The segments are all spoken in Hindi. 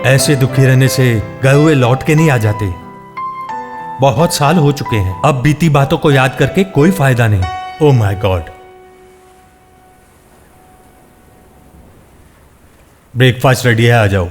ऐसे दुखी रहने से गए हुए लौट के नहीं आ जाते। बहुत साल हो चुके हैं, अब बीती बातों को याद करके कोई फायदा नहीं। ओह माय गॉड। ब्रेकफास्ट रेडी है, आ जाओ।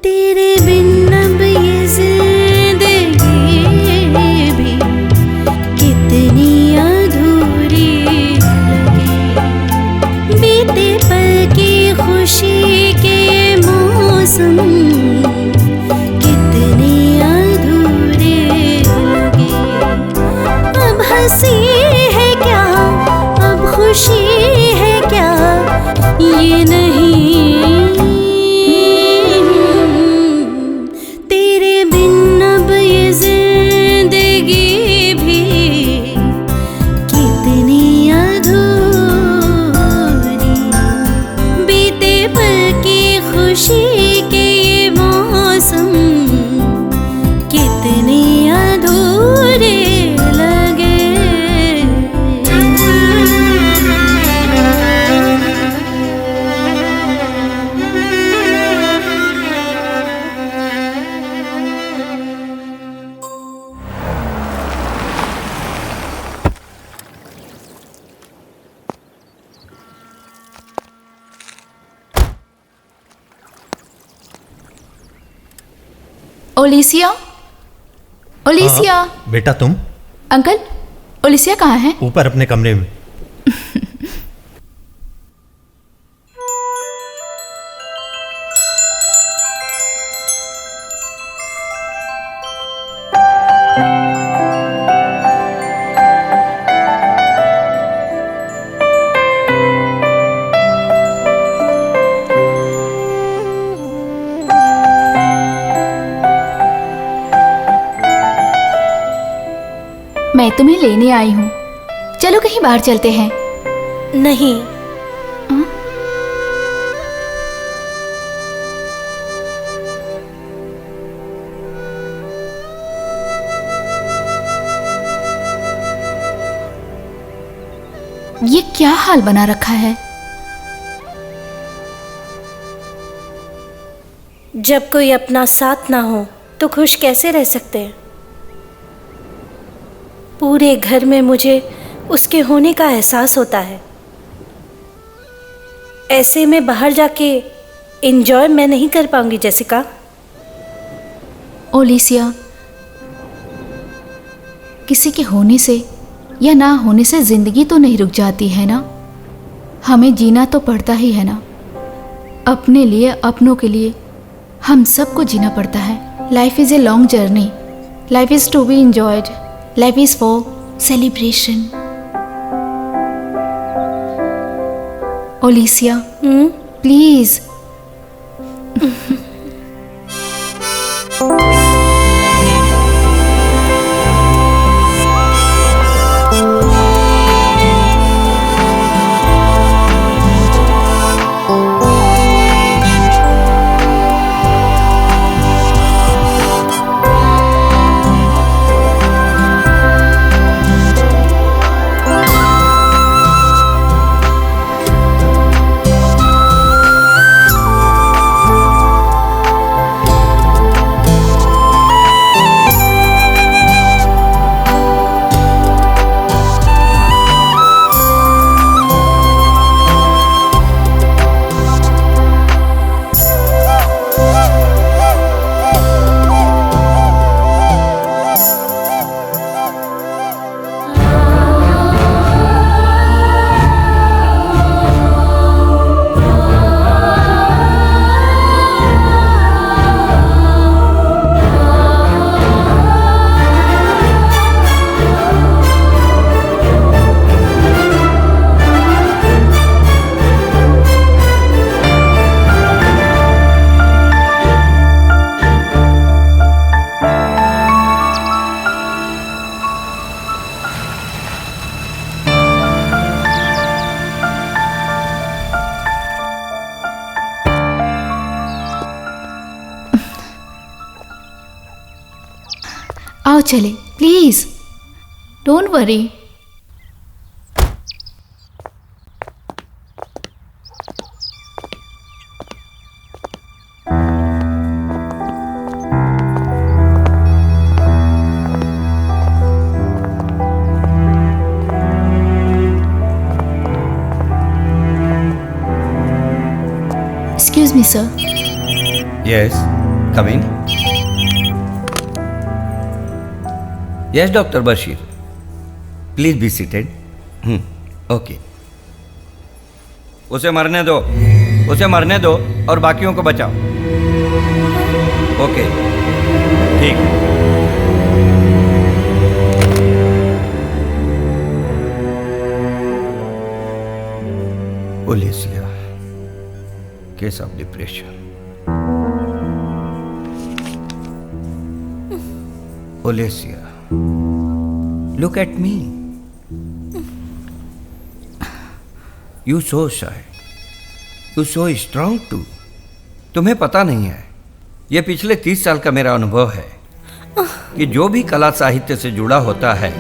तेरे बिन अब ये जिंदगी भी कितनी अधूरी लगे। बीते पल की खुशी के मौसम कितने अधूरे लगे। अब हंसी है क्या, अब खुशी है क्या, ये नहीं। तेरे बिन अब ये जिंदगी भी कितनी अधूरी। बीते पल की खुशी के ये मौसम कितने अधूरे लगे। ओलिसिया, ओलिसिया। हाँ, बेटा तुम? अंकल, ओलिसिया कहाँ है? ऊपर अपने कमरे में। मैं तुम्हें लेने आई हूँ, चलो कहीं बाहर चलते हैं। नहीं, ये क्या हाल बना रखा है? जब कोई अपना साथ ना हो तो खुश कैसे रह सकते हैं। पूरे घर में मुझे उसके होने का एहसास होता है। ऐसे में बाहर जाके एंजॉय मैं नहीं कर पाऊंगी जेसिका। ओलिसिया, किसी के होने से या ना होने से जिंदगी तो नहीं रुक जाती है ना। हमें जीना तो पड़ता ही है ना। अपने लिए, अपनों के लिए हम सबको जीना पड़ता है। Life is a long journey. Life is to be enjoyed. Life is for celebration. Olesia, please. आओ चले, please, don't worry. Excuse me, sir. Yes. Come in. Yes doctor Bashir, please be seated. Okay, उसे मरने दो, उसे मरने दो और बाकियों को बचाओ। ओके, ठीक। Olesia, case of depression. Olesia, look at me. You so shy, you so strong too. तुम्हें पता नहीं है, यह पिछले 30 साल का मेरा अनुभव है कि जो भी कला साहित्य से जुड़ा होता है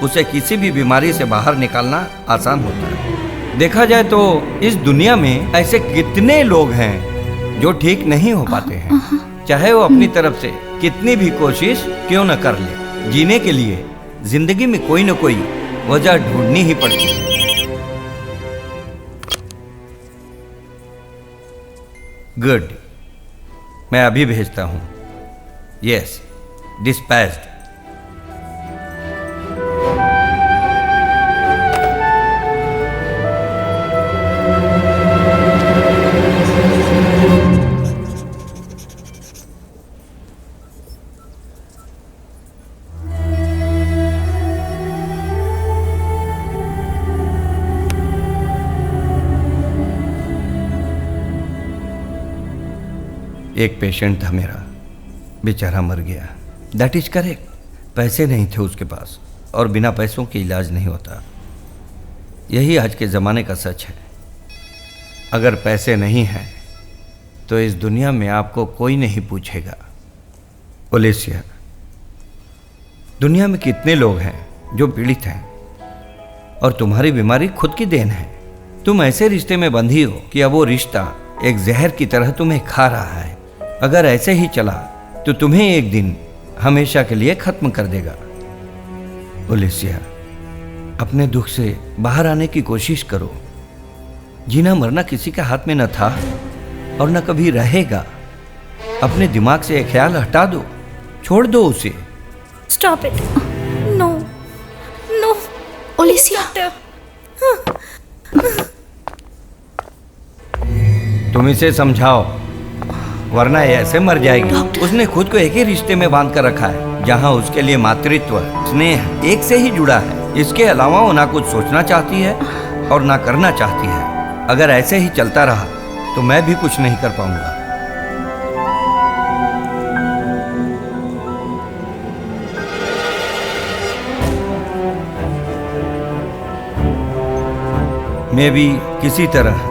उसे किसी भी बीमारी से बाहर निकालना आसान होता है। देखा जाए तो इस दुनिया में ऐसे कितने लोग हैं जो ठीक नहीं हो पाते हैं, चाहे वो अपनी तरफ से कितनी भी कोशिश क्यों न कर ले। जीने के लिए जिंदगी में कोई न कोई वजह ढूंढनी ही पड़ती है। गुड, मैं अभी भेजता हूं। Yes, dispatched. एक पेशेंट था मेरा, बेचारा मर गया। That is correct. पैसे नहीं थे उसके पास और बिना पैसों के इलाज नहीं होता। यही आज के ज़माने का सच है। अगर पैसे नहीं हैं तो इस दुनिया में आपको कोई नहीं पूछेगा। ओलेसिया, दुनिया में कितने लोग हैं जो पीड़ित हैं और तुम्हारी बीमारी खुद की देन है। तुम ऐसे रिश्ते में बंधी हो कि अब वो रिश्ता एक जहर की तरह तुम्हें खा रहा है। अगर ऐसे ही चला तो तुम्हें एक दिन हमेशा के लिए खत्म कर देगा। ओलेसिया, अपने दुख से बाहर आने की कोशिश करो। जीना मरना किसी के हाथ में न था और न कभी रहेगा। अपने दिमाग से एक ख्याल हटा दो, छोड़ दो उसे। Stop it. नो नो ओलेसिया, तुम इसे समझाओ वरना ये ऐसे मर जाएगी। उसने खुद को एक ही रिश्ते में बांध कर रखा है जहां उसके लिए मातृत्व, स्नेह एक से ही जुड़ा है। इसके अलावा वो ना कुछ सोचना चाहती है और ना करना चाहती है। अगर ऐसे ही चलता रहा तो मैं भी कुछ नहीं कर पाऊंगा। मैं भी किसी तरह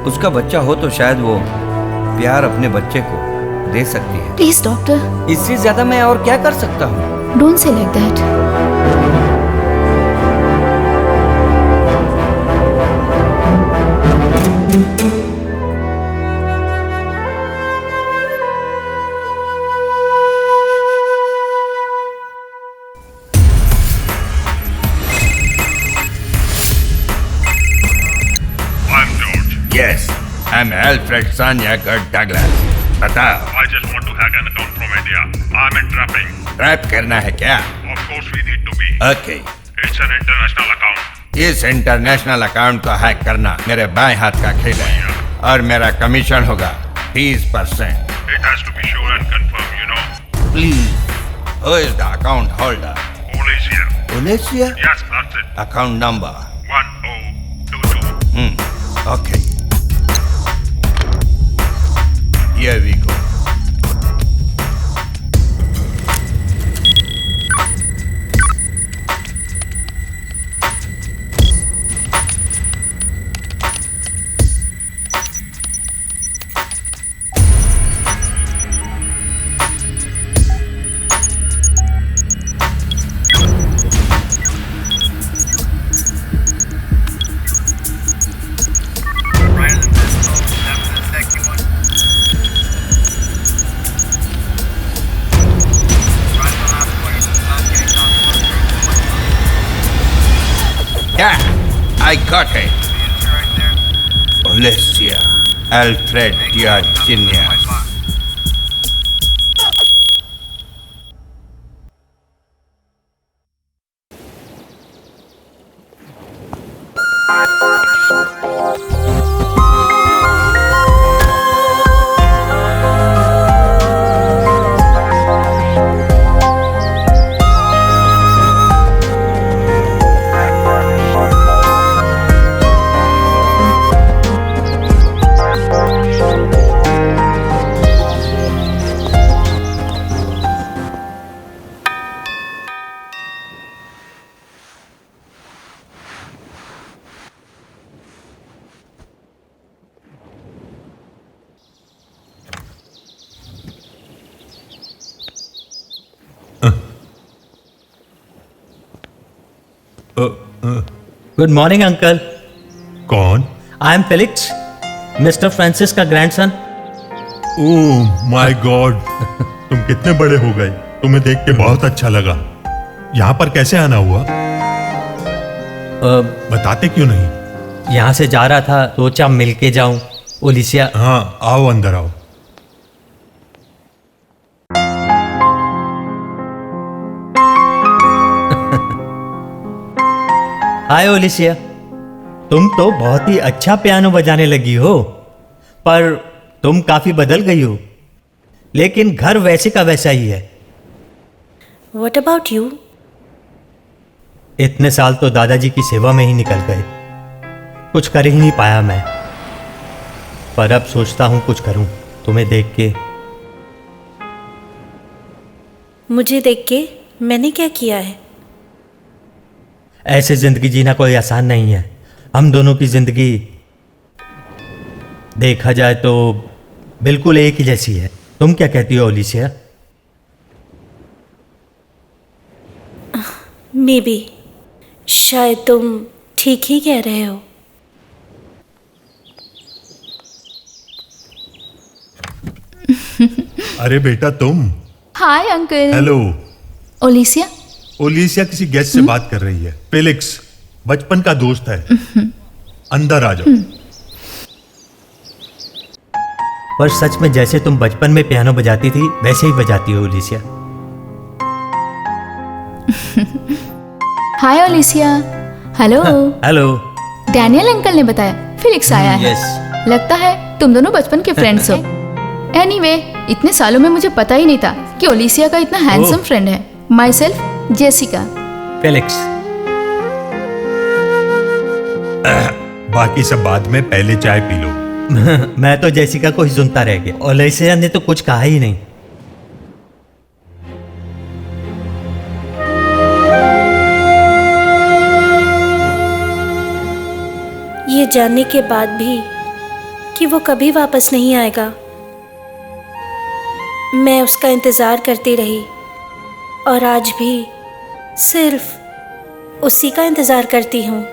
उसका बच्चा हो तो शायद वो प्यार अपने बच्चे को दे सकती है। प्लीज डॉक्टर, इससे ज्यादा मैं और क्या कर सकता हूँ? Don't say like that. Yes, I'm Alfred Sanyaker Douglas. बताओ। I just want to hack an account from India. I'm in trapping. Trap करना है क्या? Of course we need to be. Okay. It's an international account. इस इंटरनेशनल अकाउंट को हैक करना मेरे बाएं हाथ का खेल है और मेरा कमीशन होगा 30%। It has to be sure and confirm, you know. Please, who is the account holder? Malaysia. Malaysia? Yes, that's it. Account number? 1022. Okay. Here we go. Yeah, I got it. Olesia, Alfred Diagenius. Good morning uncle. कौन? I am Felix, mister Francis का ग्रैंडसन। ओह माय गॉड, तुम कितने बड़े हो गए। तुम्हें देख के बहुत अच्छा लगा। यहाँ पर कैसे आना हुआ? बताते क्यों नहीं? यहाँ से जा रहा था, सोचा मिल के जाऊं। ओलिसिया। हाँ आओ, अंदर आओ। हाय ओलिसिया, तुम तो बहुत ही अच्छा पियानो बजाने लगी हो, पर तुम काफी बदल गई हो। लेकिन घर वैसे का वैसा ही है। What about you? इतने साल तो दादाजी की सेवा में ही निकल गए, कुछ कर ही नहीं पाया मैं। पर अब सोचता हूं कुछ करूं तुम्हें देख के। मुझे देख के मैंने क्या किया है? ऐसे जिंदगी जीना कोई आसान नहीं है। हम दोनों की जिंदगी देखा जाए तो बिल्कुल एक ही जैसी है। तुम क्या कहती हो ओलिसिया? मे बी, शायद तुम ठीक ही कह रहे हो। अरे बेटा तुम। Hi uncle. हेलो। ओलिसिया। ओलिसिया किसी गेस्ट से बात कर रही है। फेलिक्स बचपन का दोस्त है। अंदर आ जाओ। पर सच में जैसे तुम बचपन में पियानो बजाती थी वैसे ही बजाती हो ओलिसिया। हाय ओलिसिया। हेलो। हेलो। डैनियल अंकल ने बताया फिलिक्स आया है। यस। लगता है तुम दोनों बचपन के फ्रेंड्स हो। एनीवे, इतने सालों में मुझे पता ही नहीं था कि ओलिसिया का इतना हैंडसम फ्रेंड है। My self Jessica. फेलिक्स। बाकी सब बाद में, पहले चाय पी लो। मैं तो जेसिका को ही सुनता रह गया। ओलिसिया ने तो कुछ कहा ही नहीं। ये जानने के बाद भी कि वो कभी वापस नहीं आएगा, मैं उसका इंतज़ार करती रही और आज भी सिर्फ उसी का इंतज़ार करती हूँ।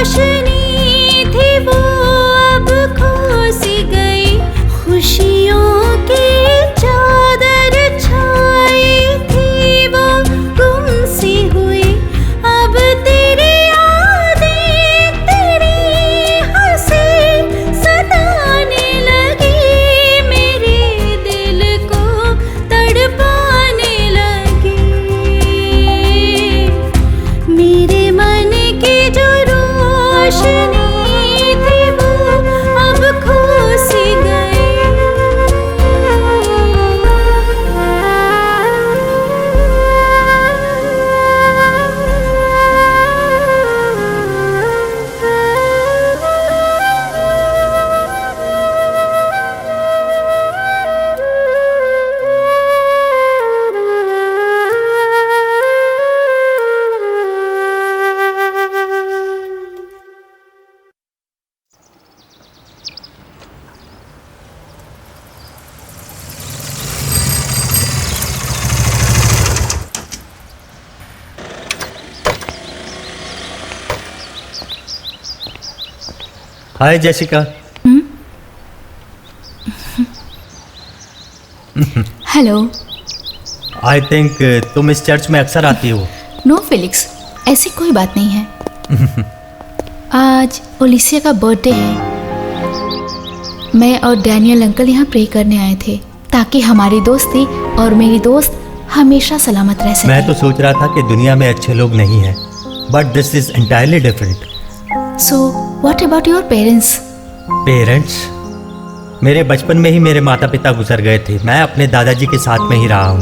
रोशनी थी वो अब खो सी गई, खुशियों की चादर छाई थी वो गुम सी हुई। अब तेरी यादें तेरी हंसी सताने लगी, मेरे दिल को तड़पाने लगी। मेरे मन की जो रोशनी थी वो अब खो सी हाय जेसिका। हेलो। आई थिंक तुम इस चर्च में अक्सर आती हो। नो फिलिक्स, ऐसी कोई बात नहीं है। आज ओलिसिया का बर्थडे है। मैं और डैनियल अंकल यहाँ प्रे करने आए थे ताकि हमारी दोस्ती और मेरी दोस्त हमेशा सलामत रह सके। मैं तो सोच रहा था कि दुनिया में अच्छे लोग नहीं हैं, but this is entirely different. So what about your parents? Parents? मेरे बचपन में ही मेरे माता पिता गुजर गए थे। मैं अपने दादाजी के साथ में ही रहा हूँ।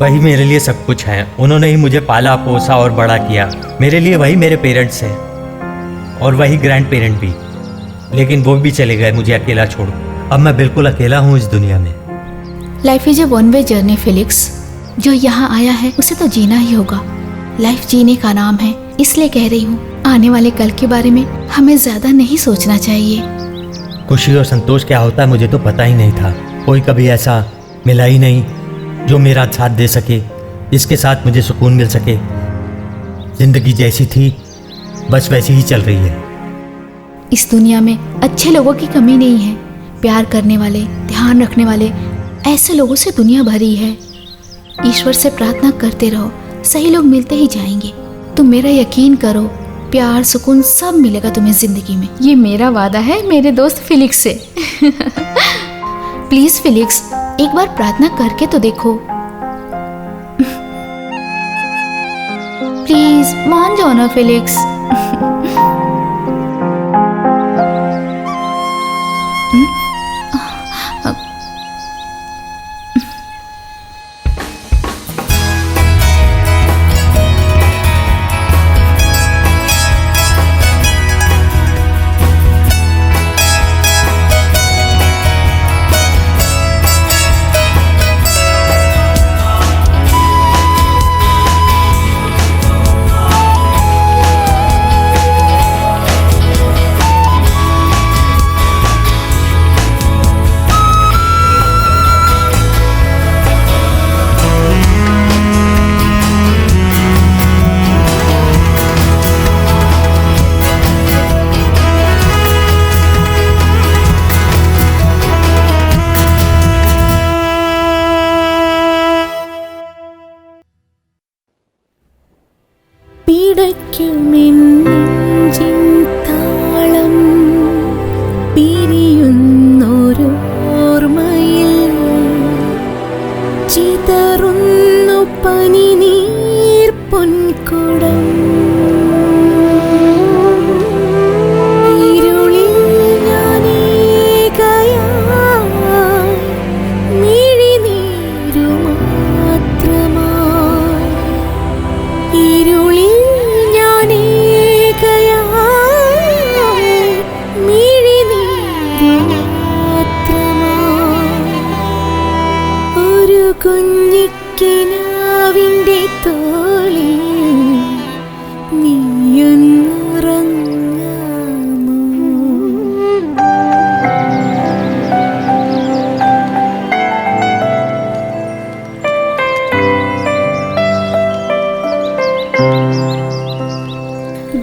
वही मेरे लिए सब कुछ है। उन्होंने ही मुझे पाला पोसा और बड़ा किया। मेरे लिए वही मेरे पेरेंट्स हैं और वही ग्रैंड पेरेंट भी। लेकिन वो भी चले गए मुझे अकेला छोड़। अब मैं बिल्कुल अकेला हूँ इस दुनिया में। Life is A one way journey Felix. जो यहाँ आया है उसे तो जीना ही होगा। लाइफ जीने का नाम है, इसलिए कह रही हूँ आने वाले कल के बारे में हमें ज्यादा नहीं सोचना चाहिए। खुशी और संतोष क्या होता है मुझे तो पता ही नहीं था। कोई कभी ऐसा मिला ही नहीं जो मेरा साथ दे सके, जिसके साथ मुझे सुकून मिल सके। जिंदगी जैसी थी बस वैसी ही चल रही है। इस दुनिया में अच्छे लोगों की कमी नहीं है। प्यार करने वाले, ध्यान रखने वाले, ऐसे लोगों से दुनिया भरी है। ईश्वर से प्रार्थना करते रहो, सही लोग मिलते ही जाएंगे। तुम मेरा यकीन करो, प्यार सुकून सब मिलेगा तुम्हें जिंदगी में। ये मेरा वादा है मेरे दोस्त फिलिक्स से। प्लीज फिलिक्स, एक बार प्रार्थना करके तो देखो। प्लीज मान जाओ ना फिलिक्स।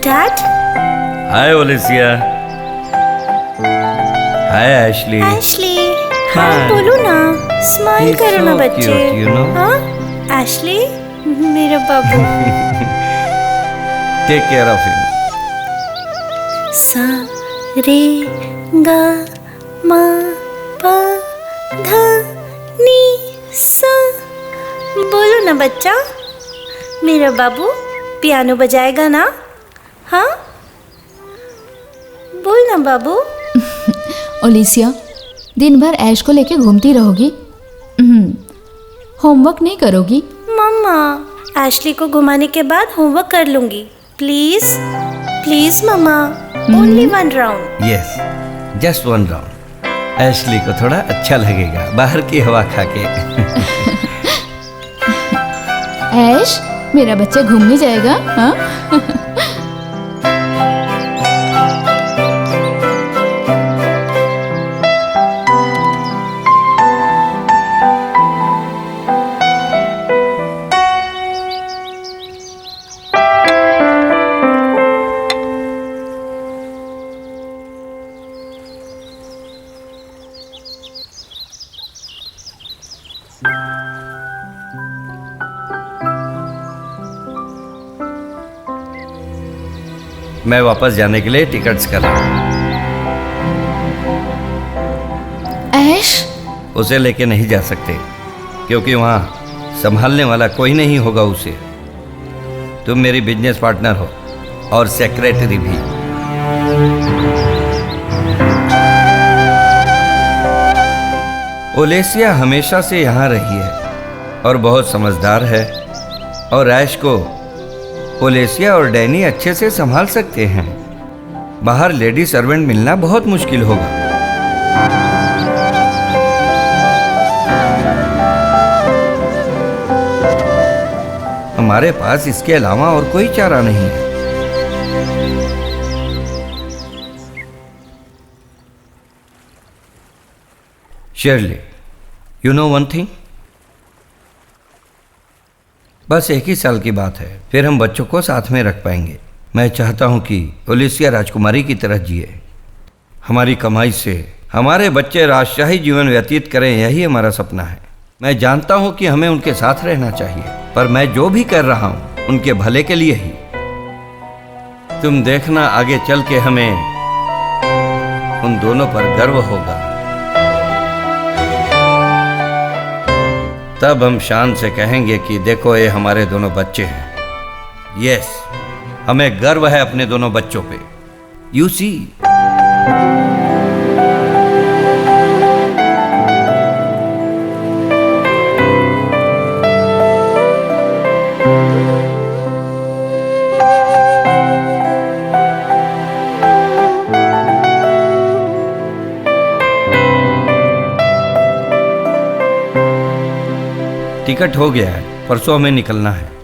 डैड। हाय ओलेसिया। हाय एशली। एशली, हाय बोलो ना, स्माइल He's करो ना so बच्चे। cute, you know? हाँ एशली, मेरा बाबू। Take care of him. सा रे गा मा पा धा नी सा। बोलो ना बच्चा, मेरा बाबू पियानो बजाएगा ना? हाँ बोल ना बाबू। ओलिसिया, दिन भर ऐश को लेके घूमती रहोगी? होमवर्क नहीं करोगी? मम्मा, एशली को घुमाने के बाद होमवर्क कर लूंगी। प्लीज प्लीज मम्मा, only 1 round. Yes, just 1 round. Ashley को थोड़ा अच्छा लगेगा बाहर की हवा खा के। ऐश, मेरा बच्चा घूमने जाएगा? हाँ? मैं वापस जाने के लिए टिकट्स कर रहा हूँ। ऐश, उसे लेके नहीं जा सकते क्योंकि वहाँ संभालने वाला कोई नहीं होगा उसे। तुम मेरी बिजनेस पार्टनर हो और सेक्रेटरी भी। ओलेसिया हमेशा से यहाँ रही है और बहुत समझदार है, और ऐश को ओलेसिया और डैनी अच्छे से संभाल सकते हैं। बाहर लेडी सर्वेंट मिलना बहुत मुश्किल होगा। हमारे पास इसके अलावा और कोई चारा नहीं है। Shirley, you know one thing, बस 1 ही साल की बात है, फिर हम बच्चों को साथ में रख पाएंगे। मैं चाहता हूं कि ओलेसिया राजकुमारी की तरह जिए। हमारी कमाई से हमारे बच्चे राजशाही जीवन व्यतीत करें, यही हमारा सपना है। मैं जानता हूं कि हमें उनके साथ रहना चाहिए, पर मैं जो भी कर रहा हूं उनके भले के लिए ही। तुम देखना, आगे चल के हमें उन दोनों पर गर्व होगा। तब हम शान से कहेंगे कि देखो, ये हमारे दोनों बच्चे हैं। यस, हमें गर्व है अपने दोनों बच्चों पे। You see. टिकट हो गया है, परसों हमें निकलना है।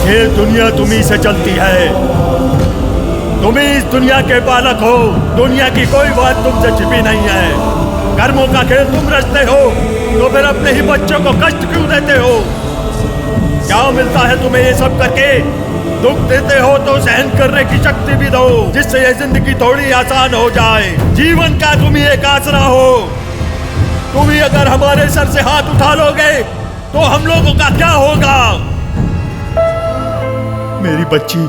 ये दुनिया तुम्ही से चलती है। तुम ही इस दुनिया के पालक हो। दुनिया की कोई बात तुमसे छिपी नहीं है। कर्मों का खेल तुम रचते हो, तो फिर अपने ही बच्चों को कष्ट क्यों देते हो? क्या मिलता है तुम्हें ये सब करके? दुख देते हो तो सहन करने की शक्ति भी दो, जिससे ये जिंदगी थोड़ी आसान हो जाए। जीवन का तुम ही एक आसरा हो। तुम ही अगर हमारे सर से हाथ उठा लोगे तो हम लोगों का क्या होगा? मेरी बच्ची,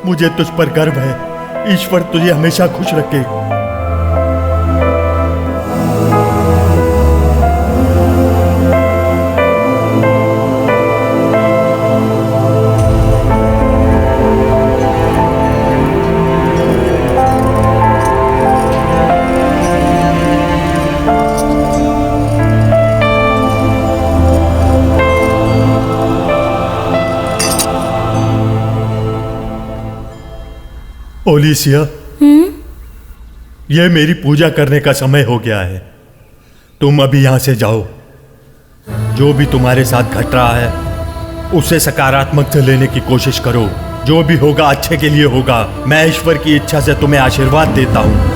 मुझे तुझ पर गर्व है। ईश्वर तुझे हमेशा खुश रखे। ओलिसिया, यह मेरी पूजा करने का समय हो गया है। तुम अभी यहां से जाओ। जो भी तुम्हारे साथ घट रहा है उसे सकारात्मक से लेने की कोशिश करो। जो भी होगा अच्छे के लिए होगा। मैं ईश्वर की इच्छा से तुम्हें आशीर्वाद देता हूं।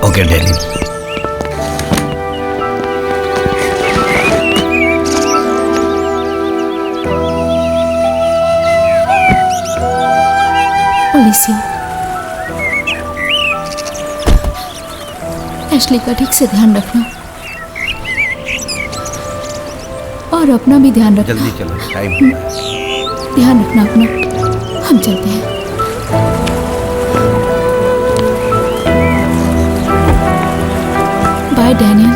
Okay daddy. ओलिसिया, एशली का ठीक से ध्यान रखना और अपना भी ध्यान रखना। जल्दी चलो, टाइम हो रहा है। ध्यान रखना अपना। हम चलते हैं। Bye Daniel.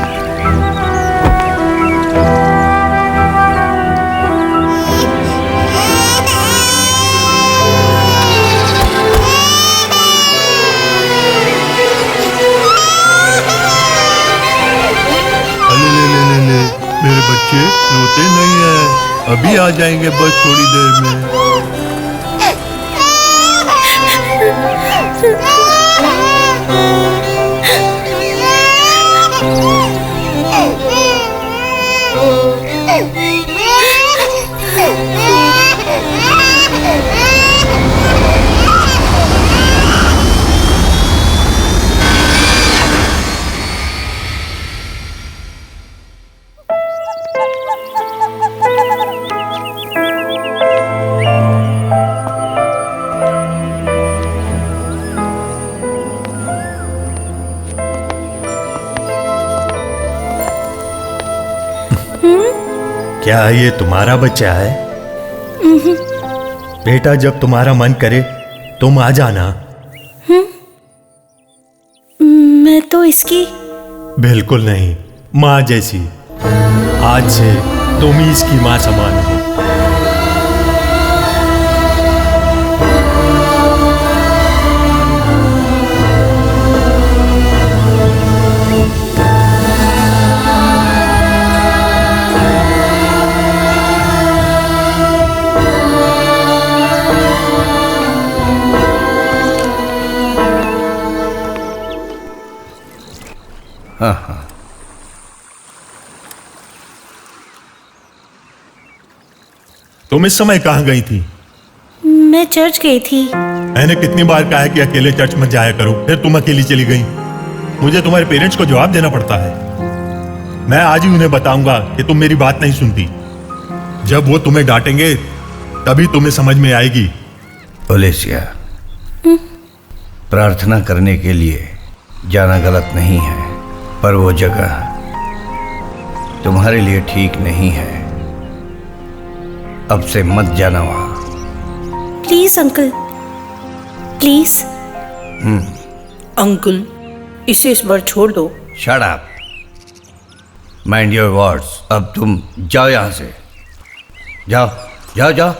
ले मेरे बच्चे रोते नहीं है। अभी आ जाएंगे बस थोड़ी देर में। क्या ये तुम्हारा बच्चा है? बेटा, जब तुम्हारा मन करे तुम आ जाना। मैं तो इसकी बिल्कुल नहीं, माँ जैसी। आज से तुम ही इसकी माँ समान हो। हाँ हाँ। तुम इस समय कहाँ गई थी? मैं चर्च गई थी। मैंने कितनी बार कहा है कि अकेले चर्च मत जाया करो, फिर तुम अकेली चली गई। मुझे तुम्हारे पेरेंट्स को जवाब देना पड़ता है। मैं आज ही उन्हें बताऊंगा कि तुम मेरी बात नहीं सुनती। जब वो तुम्हें डांटेंगे तभी तुम्हें समझ में आएगी। ओलिसिया, प्रार्थना करने के लिए जाना गलत नहीं है, पर वो जगह तुम्हारे लिए ठीक नहीं है। अब से मत जाना वहां। Please uncle, please. अंकुल, इसे इस बार छोड़ दो। Shut up. Mind your words. अब तुम जाओ यहाँ से, जाओ जाओ जाओ।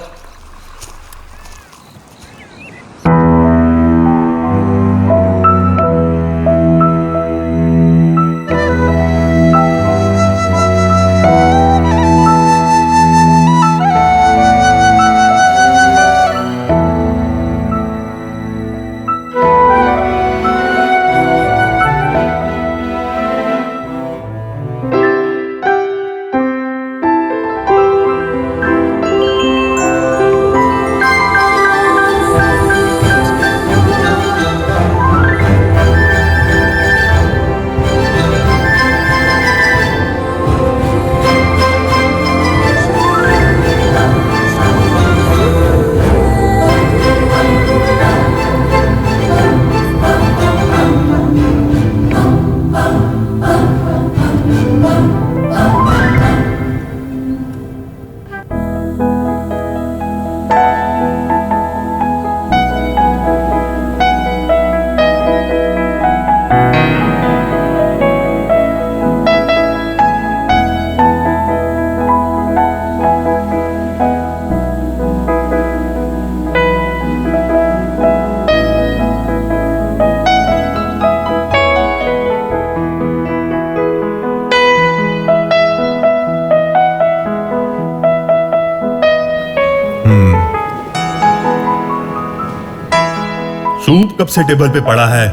सूप कब से टेबल पे पड़ा है?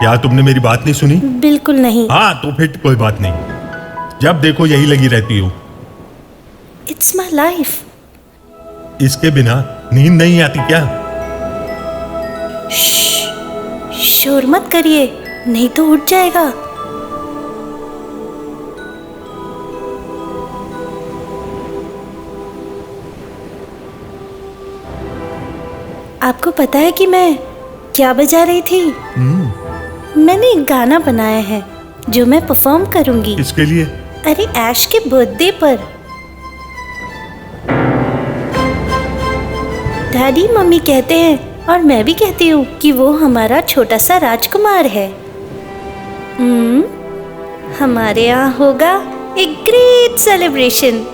क्या तुमने मेरी बात नहीं सुनी? बिल्कुल नहीं। हाँ तो फिर कोई बात नहीं, जब देखो यही लगी रहती हो। It's my life. इसके बिना नींद नहीं आती क्या? शोर मत करिए, नहीं तो उठ जाएगा। आपको पता है कि मैं क्या बजा रही थी? मैंने एक गाना बनाया है जो मैं परफॉर्म करूंगी। किसके लिए? अरे ऐश के बर्थडे पर। डैडी मम्मी कहते हैं और मैं भी कहती हूँ कि वो हमारा छोटा सा राजकुमार है। हमारे यहाँ होगा एक ग्रेट सेलिब्रेशन।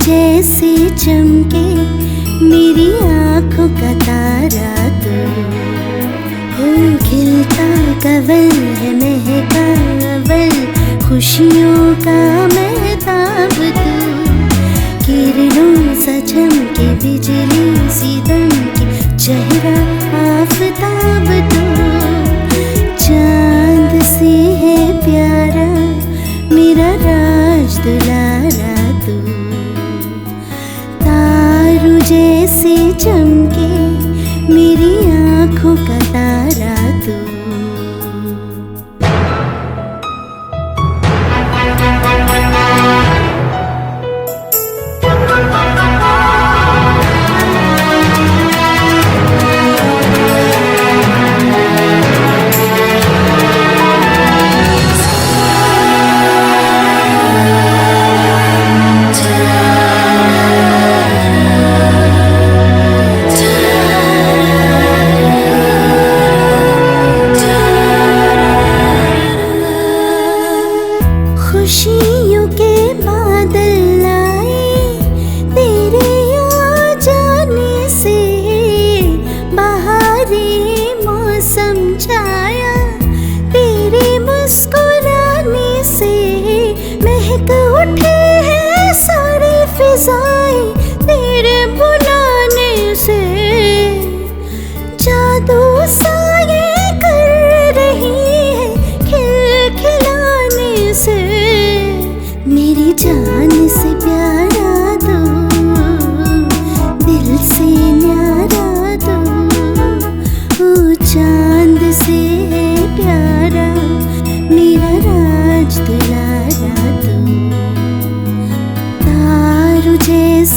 जैसे चमके मेरी आंखों का तारा तू, खिलता कवल है महका अवल, खुशियों का महताब तू, किरणों सा चमके बिजली सी दमके चेहरा आफताब तू, चांद से है प्यारा मेरा राज दुलारा तू, जैसे चमके मेरी आंखों का तारा तू।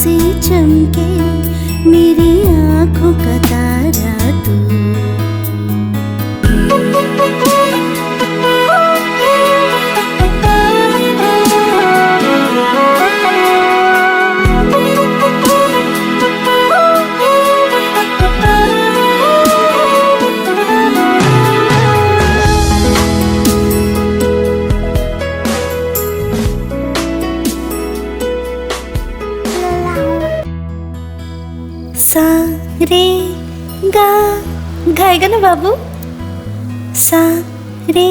से चमके मेरी आंखों का तारा तू। सा रे गा, गाएगा ना बाबू? सा रे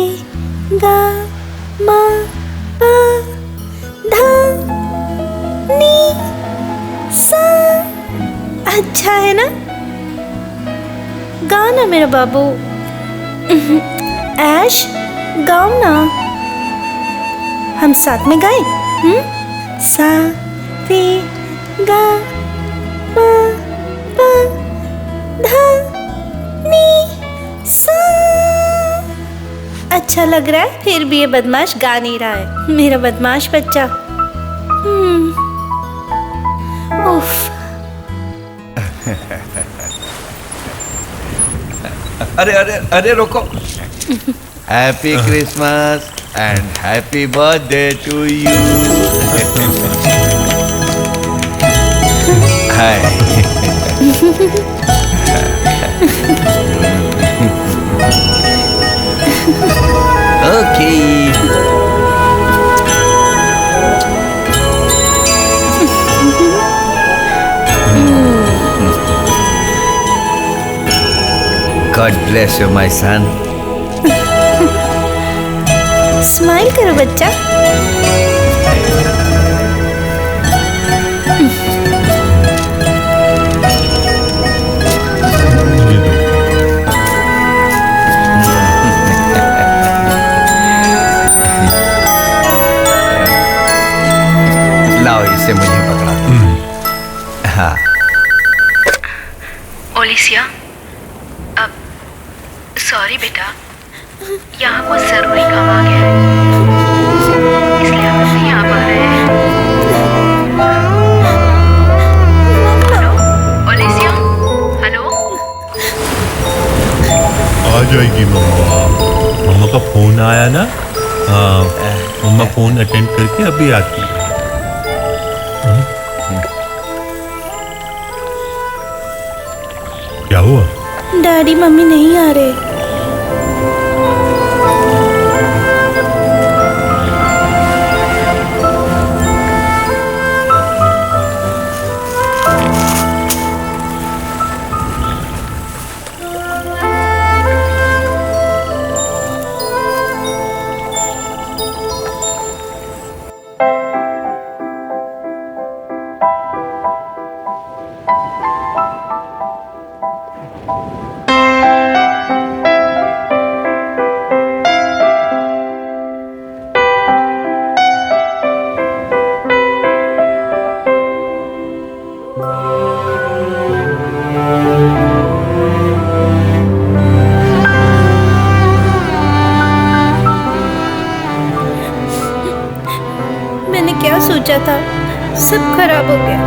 गा मा पा धा नी सा। अच्छा है ना? गाओ ना मेरा बाबू। ऐश गाओ ना, हम साथ में गाएं। सा रे गा मा पा धा नी सा। अच्छा लग रहा है, फिर भी ये बदमाश गा नहीं रहा है, मेरा बदमाश बच्चा। उफ। अरे अरे अरे रोको। Happy Christmas and happy birthday to you. Hi. Okay. God bless you, my son. Smile करो बच्चा। लाओ इसे मुझे पकड़ा दो। हाँ। ओलिसिया, अब सॉरी बेटा, यहाँ कुछ जरूरी काम आ गया है, इसलिए हम नहीं आ पा रहे हैं। Hello ओलिसिया, hello. आ जाएगी मम्मा। मम्मा का फोन आया ना? हाँ, मम्मा फोन अटेंड करके अभी आती है। क्या हुआ? डैडी मम्मी नहीं आ रहे। मैंने क्या सोचा था, सब खराब हो गया।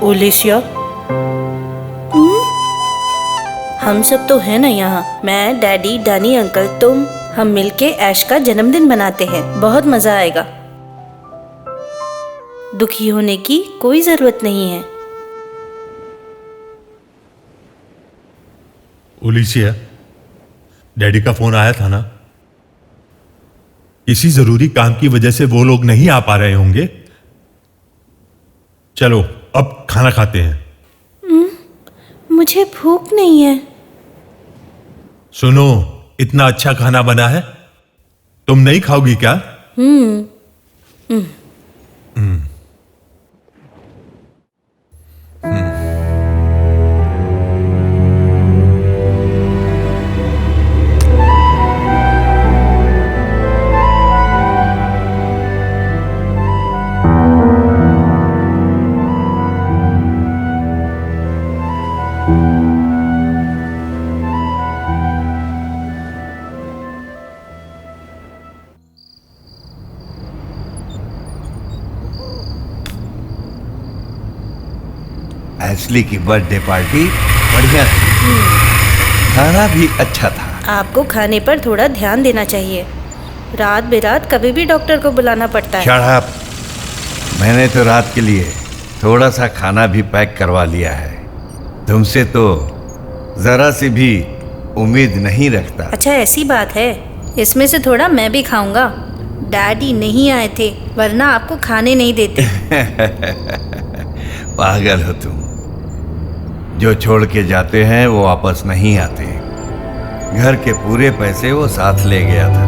ओलिसिया, हम सब तो हैं ना यहाँ। मैं, डैडी, डानी अंकल, तुम, हम मिलके ऐश का जन्मदिन मनाते हैं। बहुत मजा आएगा। दुखी होने की कोई जरूरत नहीं है। ओलिसिया, डैडी का फोन आया था ना? किसी जरूरी काम की वजह से वो लोग नहीं आ पा रहे होंगे। चलो अब खाना खाते हैं। मुझे भूख नहीं है। सुनो, इतना अच्छा खाना बना है, तुम नहीं खाओगी क्या? एशली की बर्थडे पार्टी बढ़िया थी, खाना भी अच्छा था। आपको खाने पर थोड़ा ध्यान देना चाहिए। रात बेरात कभी भी डॉक्टर को बुलाना पड़ता है। Shut up. मैंने तो रात के लिए थोड़ा सा खाना भी पैक करवा लिया है। तुमसे तो जरा सी भी उम्मीद नहीं रखता। अच्छा ऐसी बात है, इसमें से थोड़ा मैं भी खाऊंगा। डैडी नहीं आए थे वरना आपको खाने नहीं देते। पागल हो तुम। जो छोड़ के जाते हैं वो वापस नहीं आते। घर के पूरे पैसे वो साथ ले गया था।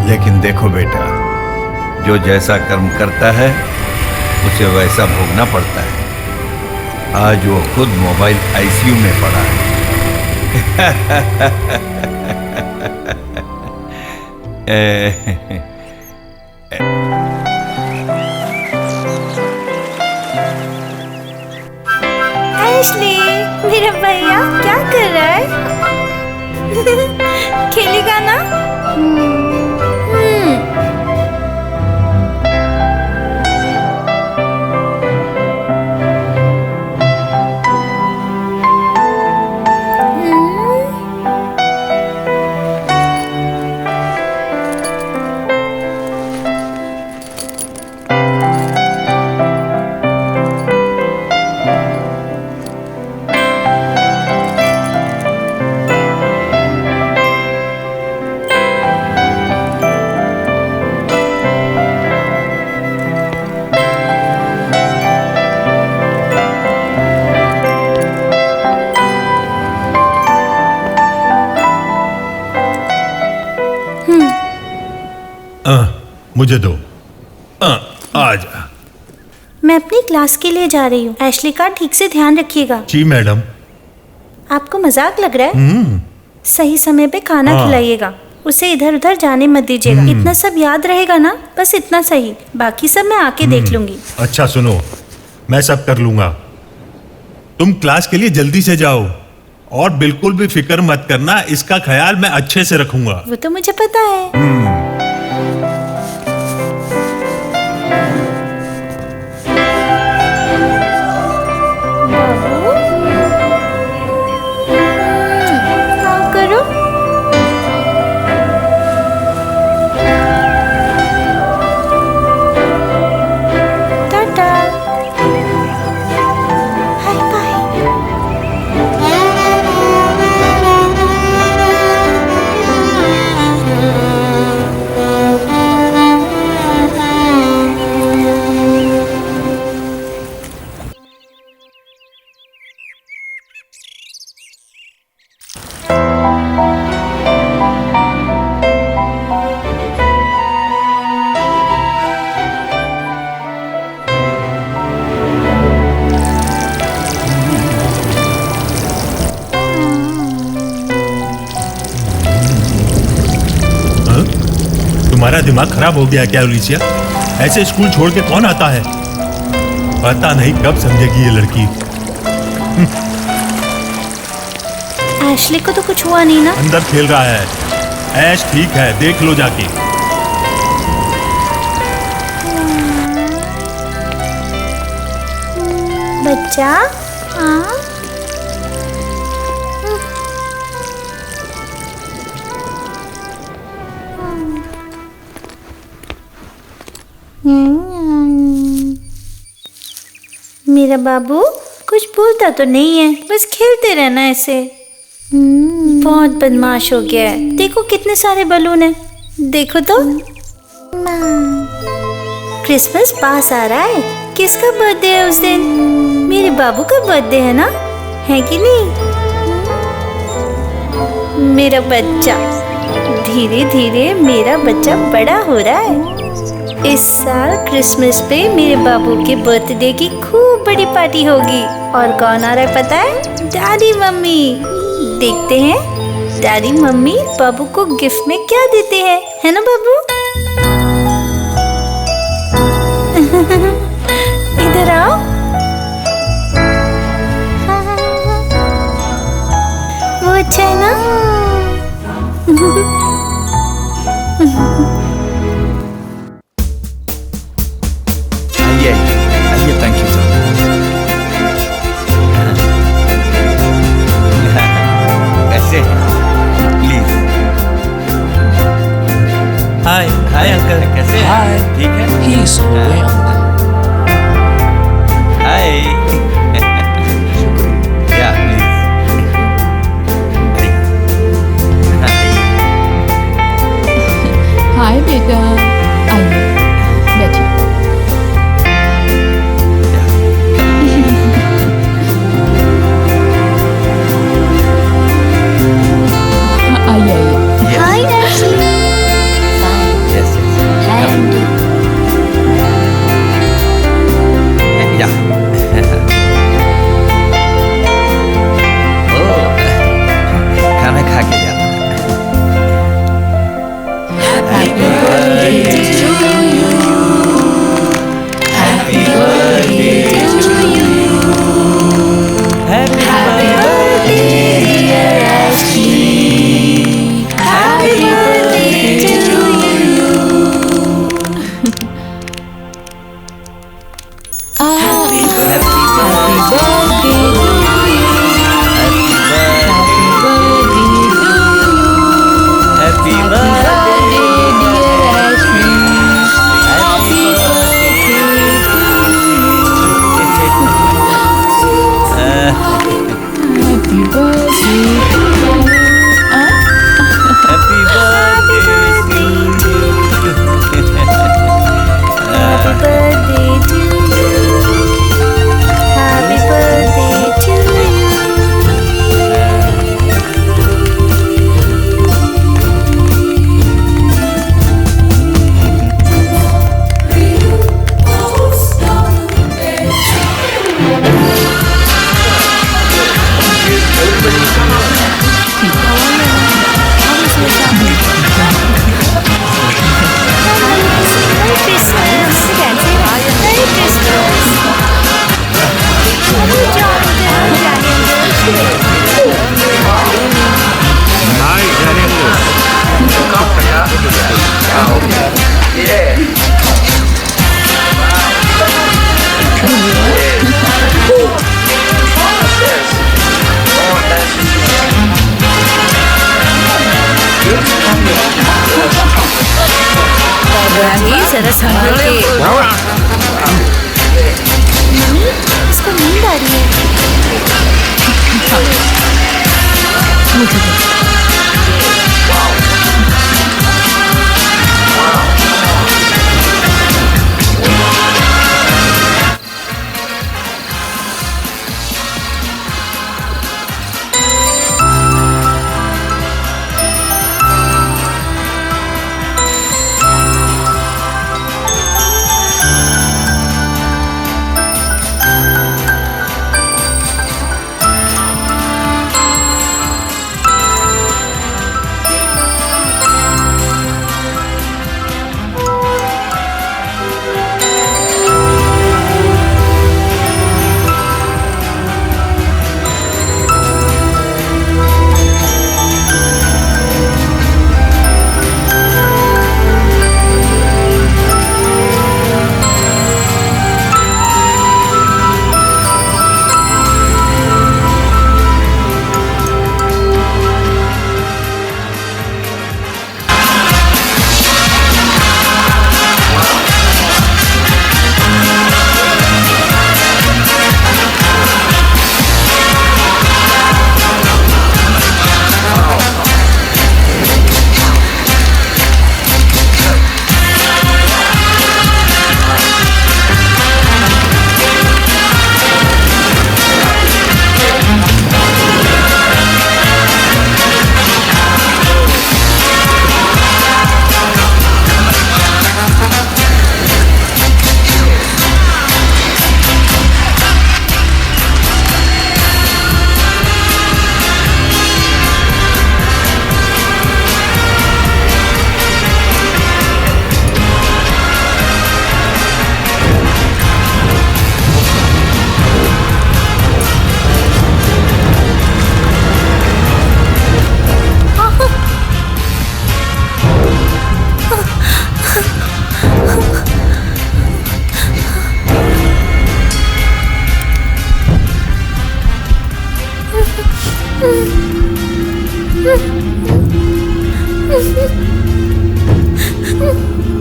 लेकिन देखो बेटा, जो जैसा कर्म करता है उसे वैसा भोगना पड़ता है। आज वो खुद मोबाइल आईसीयू में पड़ा है। एशली, मेरा भैया क्या कर रहा है? खेलेगा ना? मुझे दो। आ जा। मैं अपनी क्लास के लिए जा रही हूँ। एशली का ठीक से ध्यान रखिएगा। जी मैडम। आपको मजाक लग रहा है? सही समय पे खाना खिलाइएगा। उसे इधर उधर जाने मत दीजिएगा। इतना सब याद रहेगा ना, बस इतना सही। बाकी सब मैं आके देख लूंगी। अच्छा सुनो, मैं सब कर लूंगा। तुम क्लास के लिए जल्दी से जाओ और बिल्कुल भी फिक्र मत करना, इसका ख्याल मैं अच्छे से रखूंगा। वो तो मुझे पता है। तुम्हारा दिमाग खराब हो गया क्या ओलिसिया? ऐसे स्कूल छोड़ के कौन आता है? पता नहीं कब समझेगी ये लड़की। एशली को तो कुछ हुआ नहीं ना? अंदर खेल रहा है। ऐश ठीक है, देख लो जाके। बच्चा, हाँ? मेरा बाबू कुछ बोलता तो नहीं है, बस खेलते रहना ऐसे। बहुत बदमाश हो गया है। देखो कितने सारे बलून हैं, देखो तो। क्रिसमस पास आ रहा है। किसका बर्थडे है उस दिन? मेरे बाबू का बर्थडे है ना, है कि नहीं? मेरा बच्चा, धीरे धीरे मेरा बच्चा बड़ा हो रहा है। इस साल क्रिसमस पे मेरे बाबू के बर्थडे की खूब बड़ी पार्टी होगी। और कौन आ रहा है पता है? Daddy mummy. देखते हैं डैडी मम्मी बाबू को गिफ्ट में क्या देते हैं, है ना बाबू? इधर आओ। वो अच्छा है ना? आइए, thank you sir. Hi uncle, कैसे हैं? Hi. ठीक है? He's away, uncle. हाय। या प्लीज। हाय बेटा, आइए बैठिए। आइए आइए। हाय राशि। यस या ओ, खाना खा के जाना। जरा संभल के। इसको नींद आ रही है।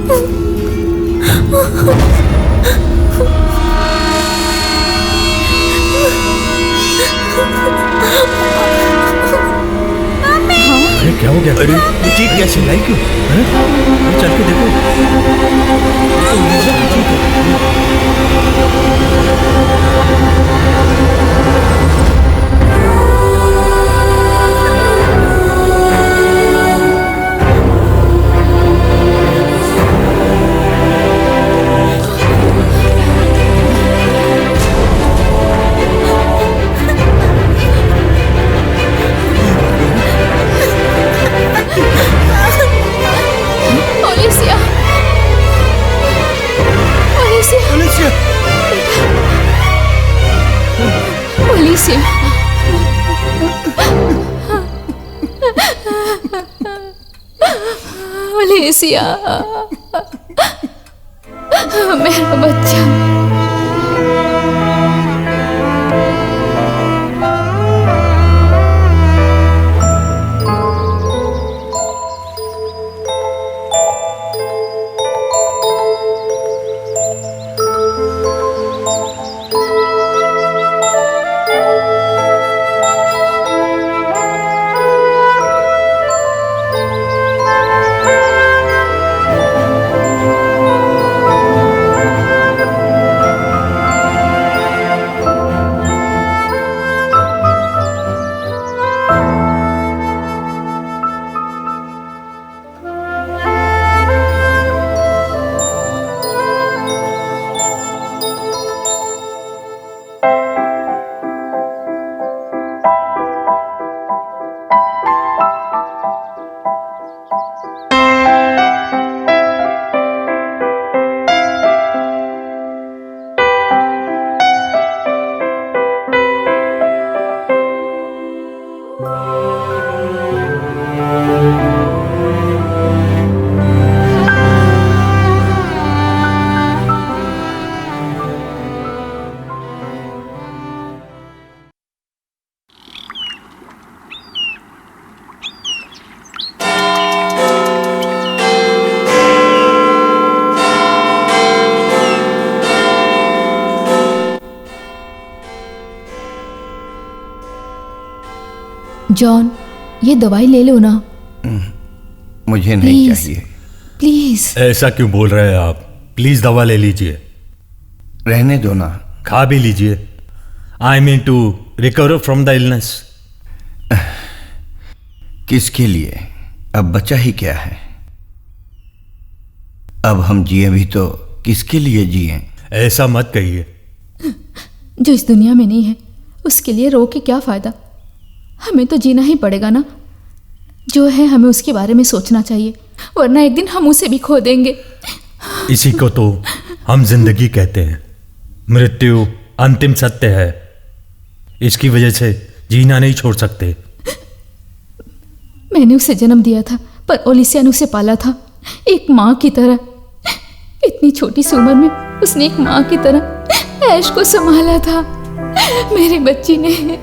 अरे क्या हो गया? अरे ठीक कैसे लाई क्यों? अरे चल के देखो। ओलिसिया, ओलिसिया, ओलिसिया, ओलिसिया, मेरा बच्चा। जॉन, ये दवाई ले लो ना। मुझे नहीं Please. चाहिए। प्लीज। ऐसा क्यों बोल रहे हैं आप? प्लीज दवा ले लीजिए। रहने दो ना। खा भी लीजिए। I mean to recover from the illness. किसके लिए? अब बचा ही क्या है? अब हम जिए भी तो किसके लिए जिए? ऐसा मत कहिए। जो इस दुनिया में नहीं है उसके लिए रो के क्या फायदा? हमें तो जीना ही पड़ेगा ना। जो है हमें उसके बारे में सोचना चाहिए, वरना एक दिन हम उसे भी खो देंगे। इसी को तो हम जिंदगी कहते हैं। मृत्यु अंतिम सत्य है। इसकी वजह से जीना नहीं छोड़ सकते। मैंने उसे जन्म दिया था, पर ओलिसिया ने उसे पाला था एक माँ की तरह। इतनी छोटी सी उम्र में उसने एक माँ की तरह ऐश को संभाला था। मेरी बच्ची ने।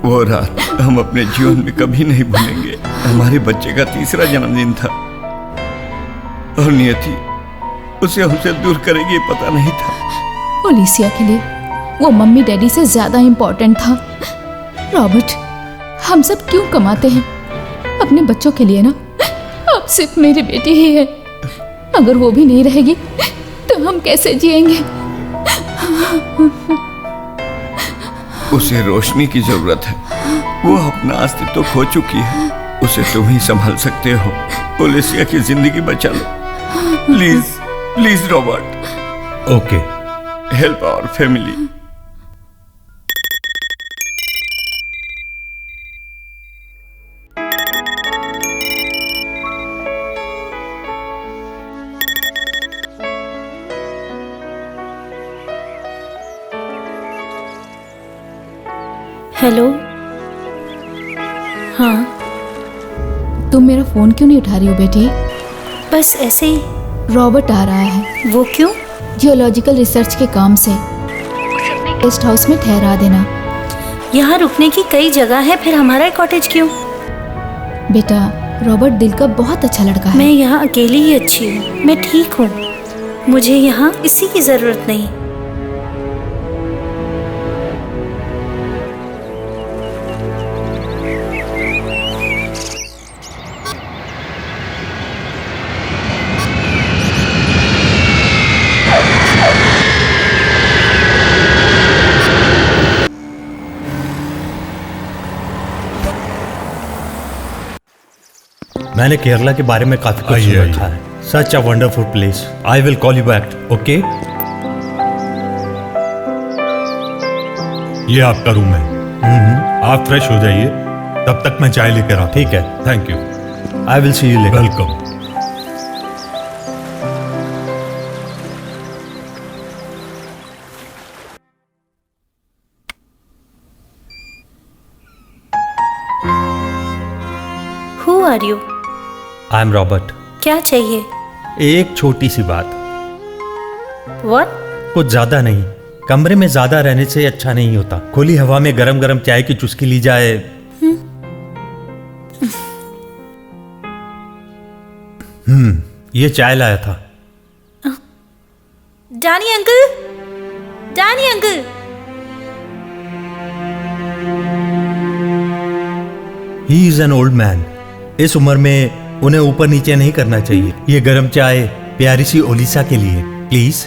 वो रात हम अपने जीवन में कभी नहीं भूलेंगे। हमारे बच्चे का तीसरा जन्मदिन था और नियति उसे हमसे दूर करेगी पता नहीं था। ओलिसिया के लिए वो मम्मी डैडी से ज्यादा इम्पोर्टेंट था। रॉबर्ट, हम सब क्यों कमाते हैं? अपने बच्चों के लिए ना। अब सिर्फ मेरी बेटी ही है। अगर वो भी नहीं रहेगी तो हम कैसे जिएंगे? उसे रोशनी की जरूरत है। वो अपना अस्तित्व खो चुकी है। उसे तुम ही संभाल सकते हो। ओलिसिया की जिंदगी बचा लो please, please Robert. Okay, help our family. Hello. हाँ, तुम मेरा फोन क्यों नहीं उठा रही हो बेटी? बस ऐसे ही। रॉबर्ट आ रहा है। वो क्यों? जियोलॉजिकल रिसर्च के काम से। गेस्ट हाउस में ठहरा देना। यहाँ रुकने की कई जगह है, फिर हमारा कॉटेज क्यों? बेटा, रॉबर्ट दिल का बहुत अच्छा लड़का है। मैं यहाँ अकेली ही अच्छी हूँ, मैं ठीक हूँ। मुझे यहाँ किसी की जरूरत नहीं। मैंने केरला के बारे में काफी कुछ आइए, सुन आइए। रखा है। Such a wonderful place. I will call you back, okay? ये आपका रूम है। आप फ्रेश हो जाइए, तब तक मैं चाय लेकर आता हूं। ठीक है। Thank you. I will see you later. Welcome. Who are you? I am Robert. क्या चाहिए? एक छोटी सी बात, व्हाट? कुछ ज्यादा नहीं। कमरे में ज्यादा रहने से अच्छा नहीं होता। खुली हवा में गरम गरम चाय की चुस्की ली जाए। ये चाय लाया था। जानी अंकल, जानी uncle. He is an old man. इस उम्र में उन्हें ऊपर नीचे नहीं करना चाहिए। ये गरम चाय प्यारी सी ओलिसा के लिए, प्लीज।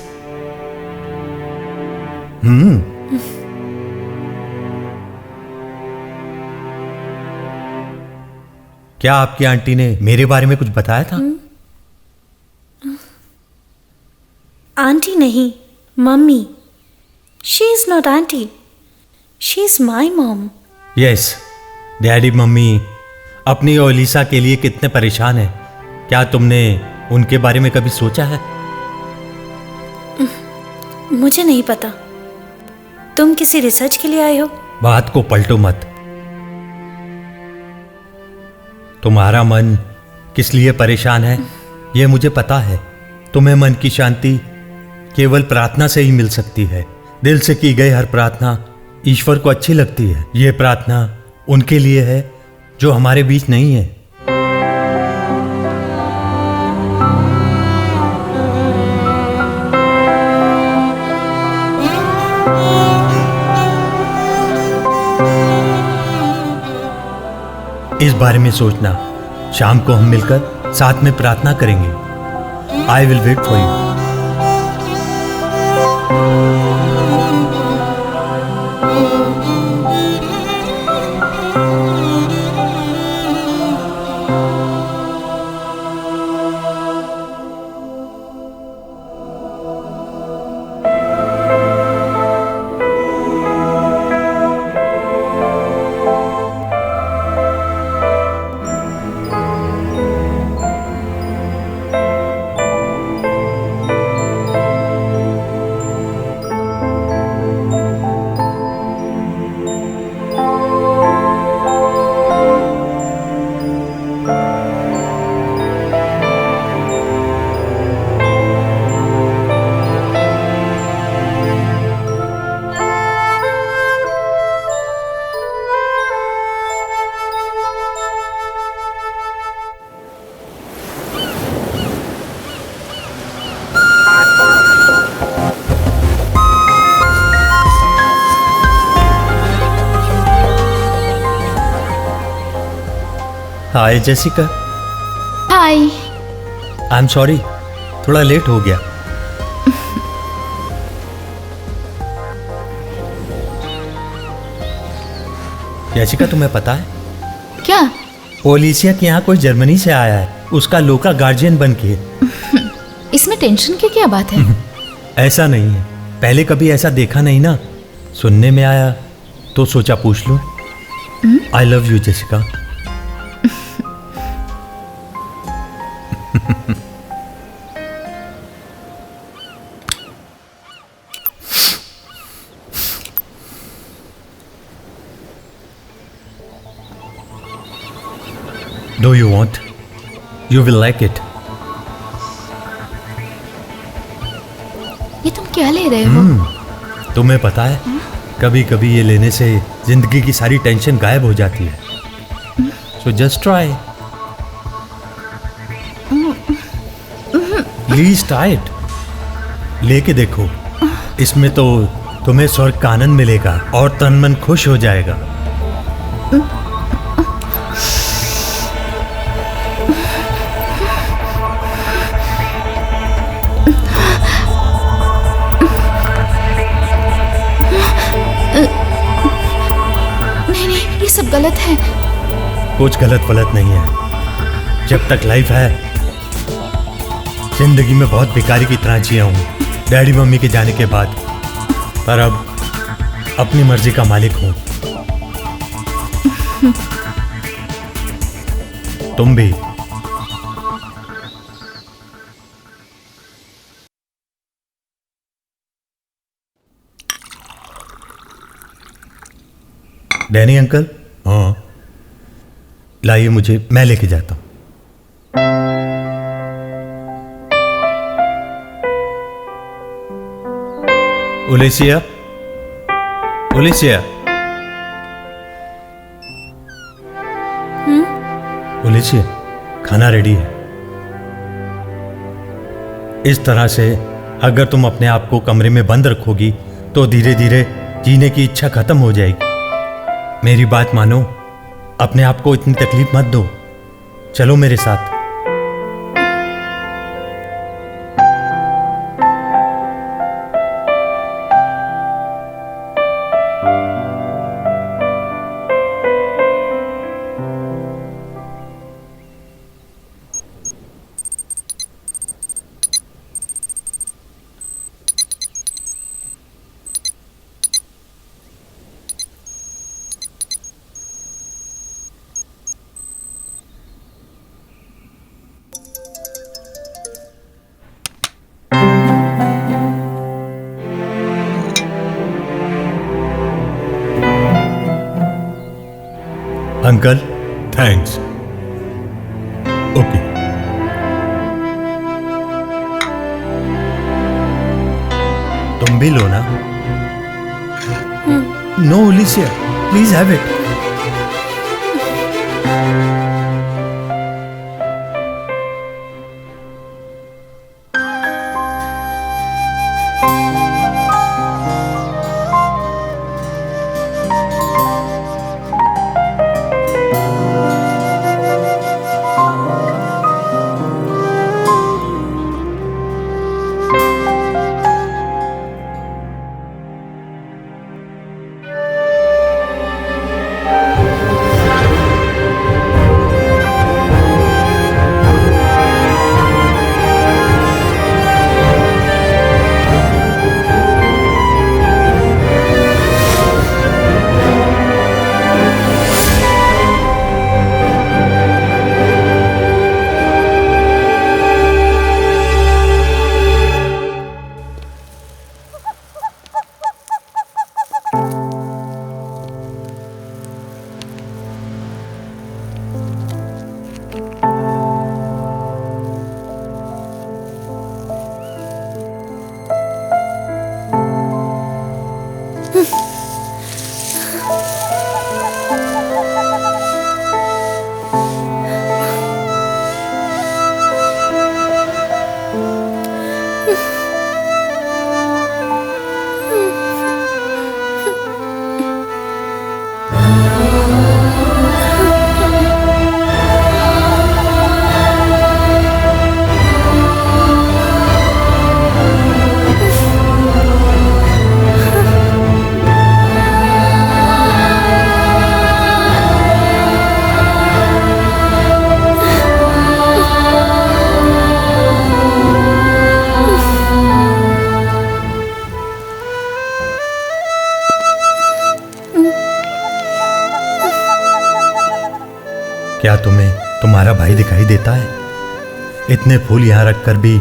क्या आपकी आंटी ने मेरे बारे में कुछ बताया था? आंटी नहीं, mummy. She is not aunty, she is my mom. Yes, daddy mummy अपनी ओलिसा के लिए कितने परेशान हैं। क्या तुमने उनके बारे में कभी सोचा है? मुझे नहीं पता। तुम किसी रिसर्च के लिए आए हो? बात को पलटो मत। तुम्हारा मन किस लिए परेशान है यह मुझे पता है। तुम्हें मन की शांति केवल प्रार्थना से ही मिल सकती है। दिल से की गई हर प्रार्थना ईश्वर को अच्छी लगती है। यह प्रार्थना उनके लिए है जो हमारे बीच नहीं है। इस बारे में सोचना। शाम को हम मिलकर साथ में प्रार्थना करेंगे। I will wait for you. Hi Jessica. Hi. I am sorry, थोड़ा लेट हो गया। जेसिका, तुम्हें पता है क्या? ओलिसिया के यहाँ कोई जर्मनी से आया है, उसका लोका गार्जियन बन के। इसमें टेंशन की क्या बात है? ऐसा नहीं है, पहले कभी ऐसा देखा नहीं ना। सुनने में आया तो सोचा पूछ लूं। I love you Jessica. Do you want? You will like it. ये तुम क्या ले रहे हो? तुम्हें पता है कभी कभी ये लेने से जिंदगी की सारी टेंशन गायब हो जाती है। So just try. Please try it. लेके देखो, इसमें तो तुम्हें स्वर्ग का आनंद मिलेगा और तन मन खुश हो जाएगा। नहीं, ये सब गलत है। कुछ गलत वलत नहीं है। जब तक लाइफ है, जिंदगी में बहुत भिखारी की तरह जिया हूँ डैडी मम्मी के जाने के बाद, पर अब अपनी मर्जी का मालिक हूँ। तुम भी। Danny uncle. हाँ, लाइए मुझे, मैं लेके जाता हूँ। उलेसिया, उलेसिया, उलेसिया, खाना रेडी है। इस तरह से अगर तुम अपने आप को कमरे में बंद रखोगी तो धीरे धीरे जीने की इच्छा खत्म हो जाएगी। मेरी बात मानो, अपने आप को इतनी तकलीफ मत दो। चलो मेरे साथ। Uncle, thanks. ओके। तुम भी लो ना। No Olesia, please have it. क्या तुम्हें तुम्हारा भाई दिखाई देता है? इतने फूल यहाँ रखकर भी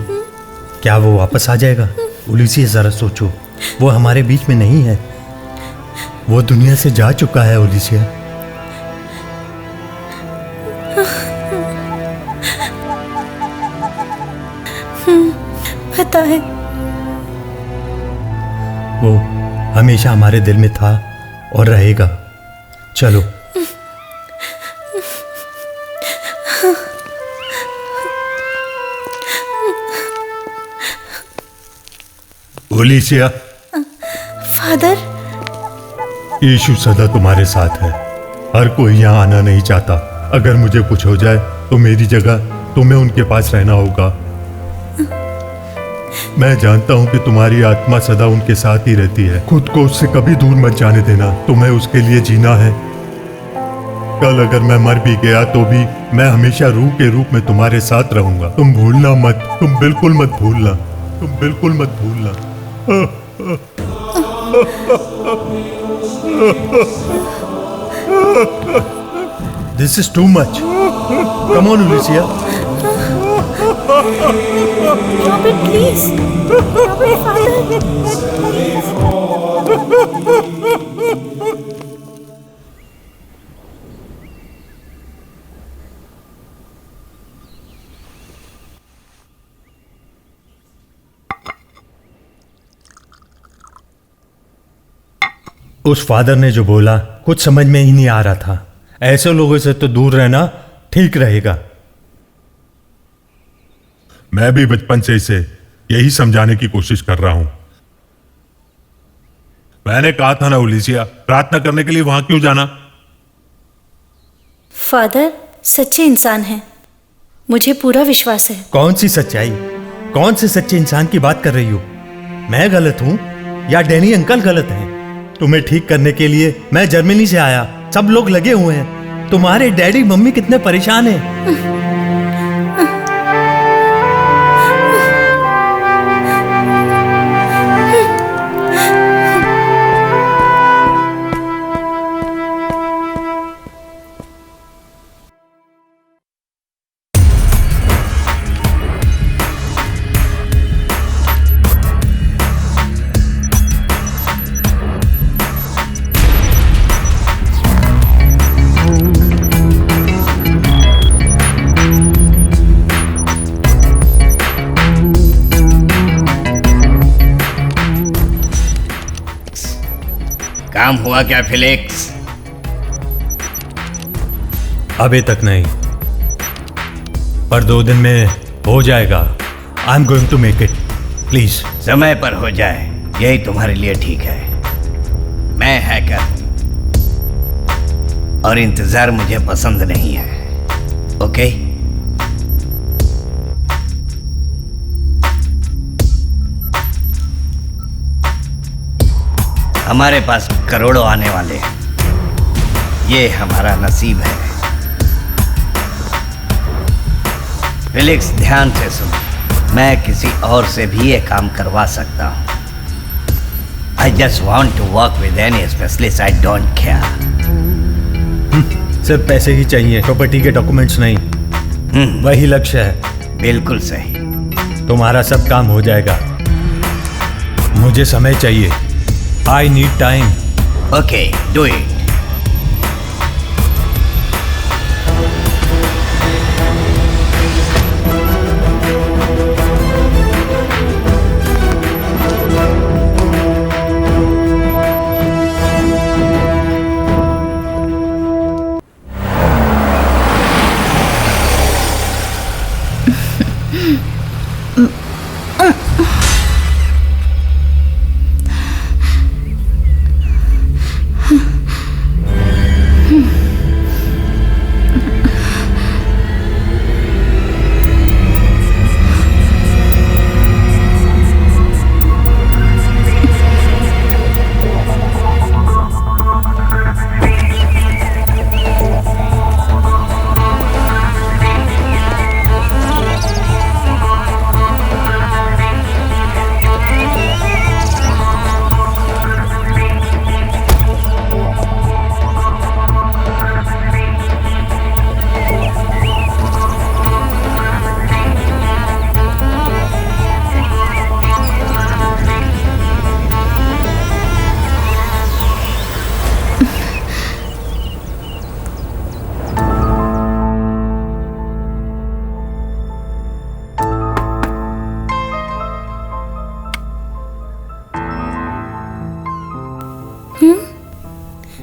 क्या वो वापस आ जाएगा? उलिसिया, जरा सोचो, वो हमारे बीच में नहीं है, वो दुनिया से जा चुका है। उलिसिया, पता है, वो हमेशा हमारे दिल में था और रहेगा। चलो। ओलिसिया, फादर, यीशु सदा तुम्हारे साथ है। हर कोई यहाँ आना नहीं चाहता। अगर मुझे कुछ हो जाए तो मेरी जगह तुम्हें उनके पास रहना होगा। मैं जानता हूँ कि तुम्हारी आत्मा सदा उनके साथ ही रहती है। खुद को उससे कभी दूर मत जाने देना। तुम्हें उसके लिए जीना है। कल अगर मैं मर भी गया तो भी मैं हमेशा रूह के रूप में तुम्हारे साथ रहूंगा। तुम भूलना मत, तुम बिल्कुल मत भूलना, तुम बिल्कुल मत भूलना। This is too much. Come on, Alicia. Robert please, Robert father, उस फादर ने जो बोला कुछ समझ में ही नहीं आ रहा था। ऐसे लोगों से तो दूर रहना ठीक रहेगा। मैं भी बचपन से इसे यही समझाने की कोशिश कर रहा हूं। मैंने कहा था ना ओलिसिया, प्रार्थना करने के लिए वहां क्यों जाना? फादर सच्चे इंसान हैं, मुझे पूरा विश्वास है। कौन सी सच्चाई? कौन से सच्चे इंसान की बात कर रही हो? मैं गलत हूं या डैनी अंकल गलत हैं? तुम्हें ठीक करने के लिए मैं जर्मनी से आया। सब लोग लगे हुए हैं। तुम्हारे डैडी मम्मी कितने परेशान हैं। काम हुआ क्या फिलिक्स? अभी तक नहीं, पर 2 दिन में हो जाएगा। I am going to make it. Please समय पर हो जाए, यही तुम्हारे लिए ठीक है। मैं हैकर और इंतजार मुझे पसंद नहीं है। ओके? हमारे पास करोड़ों आने वाले हैं। ये हमारा नसीब है। फिलिक्स ध्यान से सुनो, मैं किसी और से भी ये काम करवा सकता हूँ। I just want to work with any specialist. I don't care. सिर्फ पैसे ही चाहिए, प्रॉपर्टी के डॉक्यूमेंट्स नहीं। वही लक्ष्य है। बिल्कुल सही। तुम्हारा सब काम हो जाएगा। मुझे समय चाहिए। I need time. Okay, do it.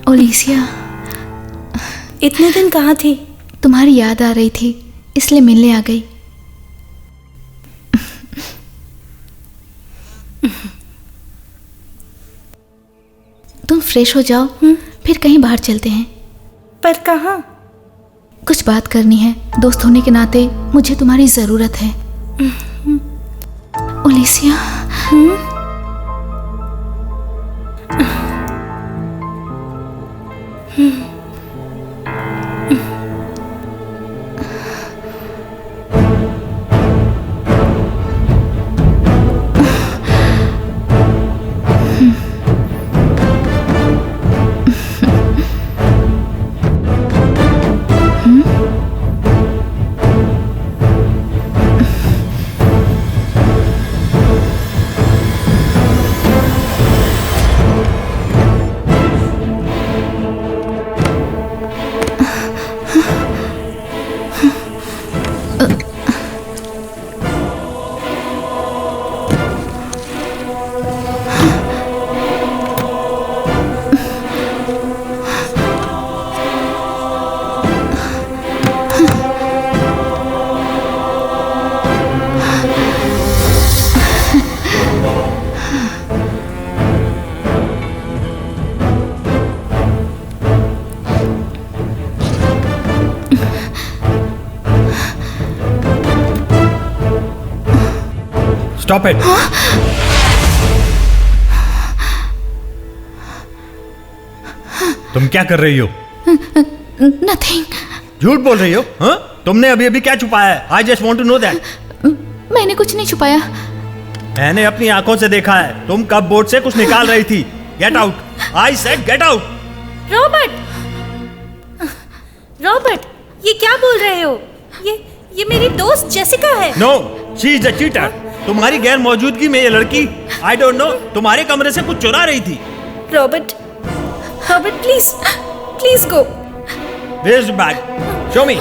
ओलिसिया, इतने दिन कहाँ थी? तुम्हारी याद आ रही थी, इसलिए मिलने आ गई। तुम फ्रेश हो जाओ, फिर कहीं बाहर चलते हैं। पर कहाँ? कुछ बात करनी है। दोस्त होने के नाते मुझे तुम्हारी ज़रूरत है। ओलिसिया। Stop it. तुम क्या कर रही हो? नथिंग। झूठ बोल रही हो? हाँ? तुमने अभी अभी क्या छुपाया है? I just want to know that. मैंने कुछ नहीं छुपाया। मैंने अपनी आंखों से देखा है, तुम कब बोर्ड से कुछ निकाल रही थी। Get out. I said get out. Robert, Robert, ये क्या बोल रहे हो? ये मेरी दोस्त जेसिका है। No, she is a cheater. तुम्हारी गैर मौजूदगी में ये लड़की, आई डोंट नो, तुम्हारे कमरे से कुछ चुरा रही थी। Robert, Robert, please, please go. Where is the bag? Show me.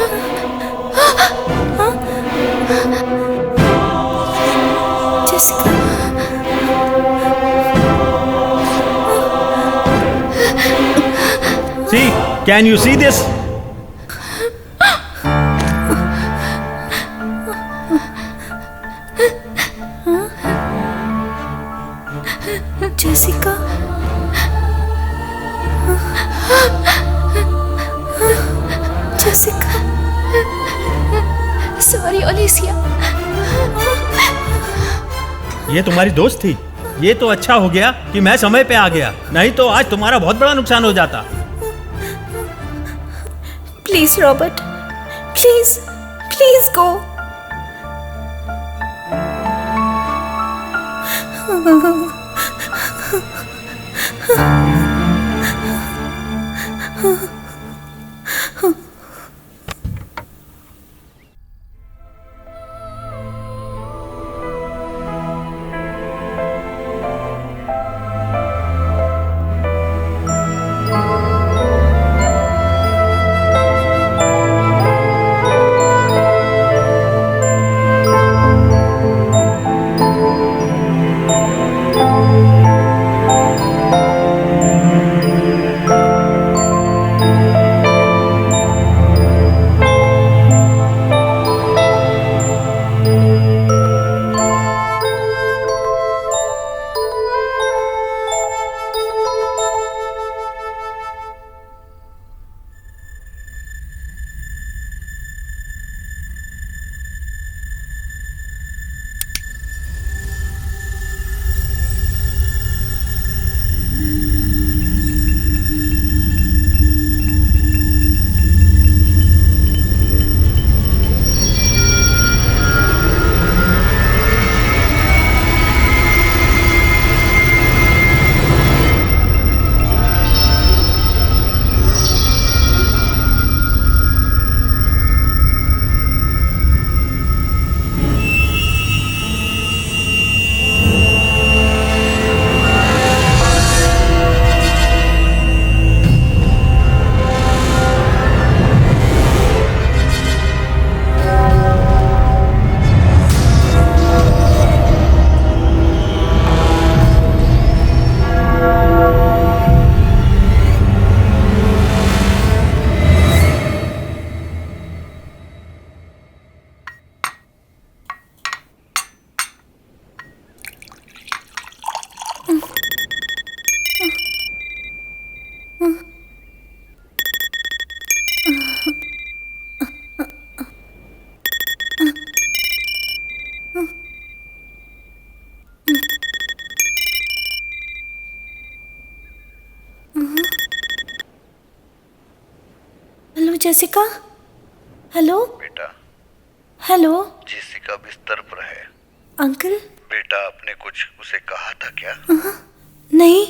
Jessica, see, can you see this? Jessica, Jessica. Sorry Olesia. ये तुम्हारी दोस्त थी? ये तो अच्छा हो गया कि मैं समय पे आ गया, नहीं तो आज तुम्हारा बहुत बड़ा नुकसान हो जाता। Please Robert, please, please go. Jessica. Hello बेटा, हेलो जेसिका बिस्तर पर है। अंकल। बेटा, आपने कुछ उसे कहा था क्या? नहीं,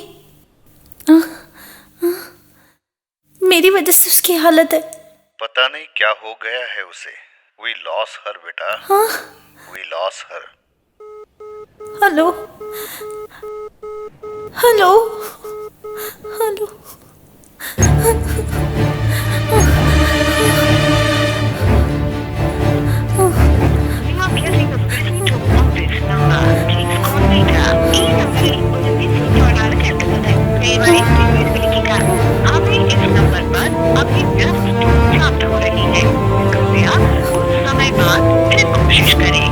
मेरी वजह से उसकी हालत है। पता नहीं क्या हो गया है उसे। We lost her बेटा। We lost her। Hello hello hello. You are getting a message on this number. Please call later. ഈ നമ്പറിൽ ഒരു മെസ്സേജ് ऑर्डर करते दयवाയി പിന്നീട് വിളിക്കുക। हमें इस नंबर पर अभी व्यस्त टोन प्राप्त हो रही है। कृपया कुछ समय बाद फिर कोशिश करें।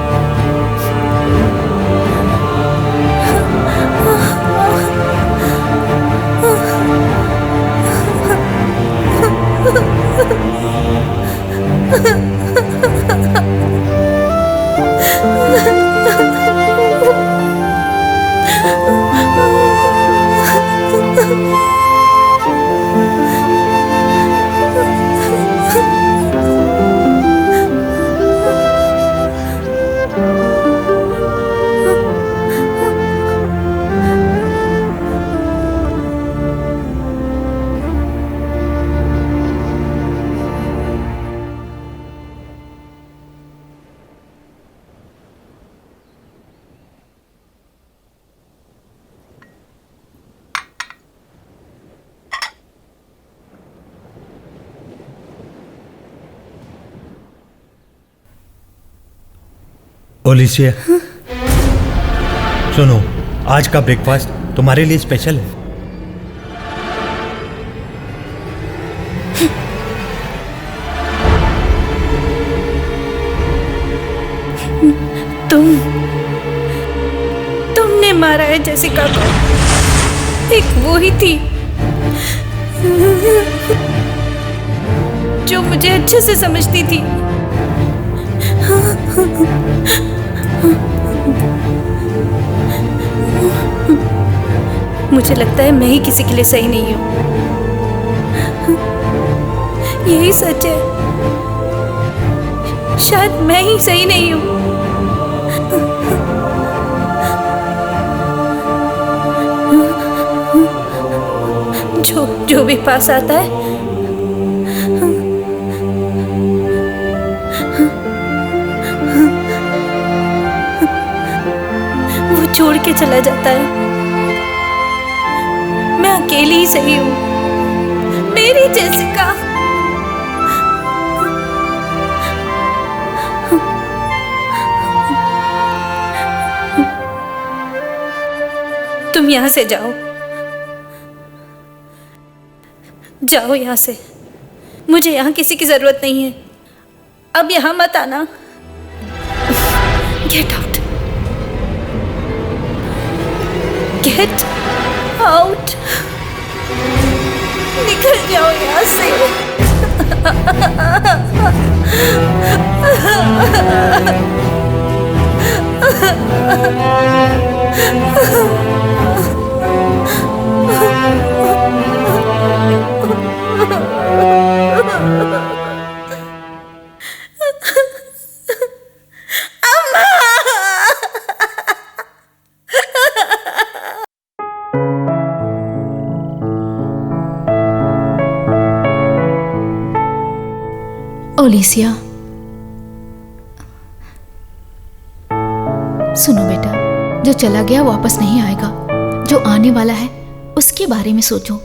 ओलिसिया, सुनो, आज का ब्रेकफास्ट तुम्हारे लिए स्पेशल है। तुमने मारा है जेसिका को। एक वो ही थी जो मुझे अच्छे से समझती थी। मुझे लगता है मैं ही किसी के लिए सही नहीं हूं। यही सच है, शायद मैं ही सही नहीं हूं। जो भी पास आता है वो छोड़ के चला जाता है। मैं अकेली ही सही हूं, मेरी जेसिका। तुम यहां से जाओ, जाओ यहां से। मुझे यहां किसी की जरूरत नहीं है। अब यहां मत आना। Get out, get out. निकल जाओ यहां से। ओलिसिया, सुनो बेटा, जो चला गया वापस नहीं आएगा। जो आने वाला है उसके बारे में सोचो।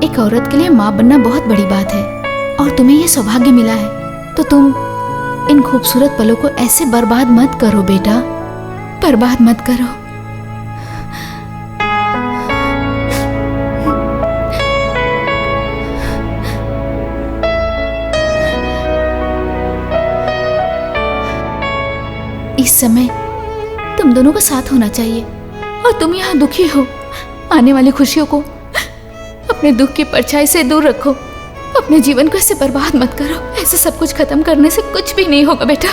एक औरत के लिए माँ बनना बहुत बड़ी बात है और तुम्हें ये सौभाग्य मिला है, तो तुम इन खूबसूरत पलों को ऐसे बर्बाद मत करो बेटा, बर्बाद मत करो। इस समय तुम दोनों का साथ होना चाहिए और तुम यहाँ दुखी हो। आने वाली खुशियों को अपने दुख की परछाई से दूर रखो। अपने जीवन को ऐसे बर्बाद मत करो। ऐसे सब कुछ खत्म करने से कुछ भी नहीं होगा बेटा।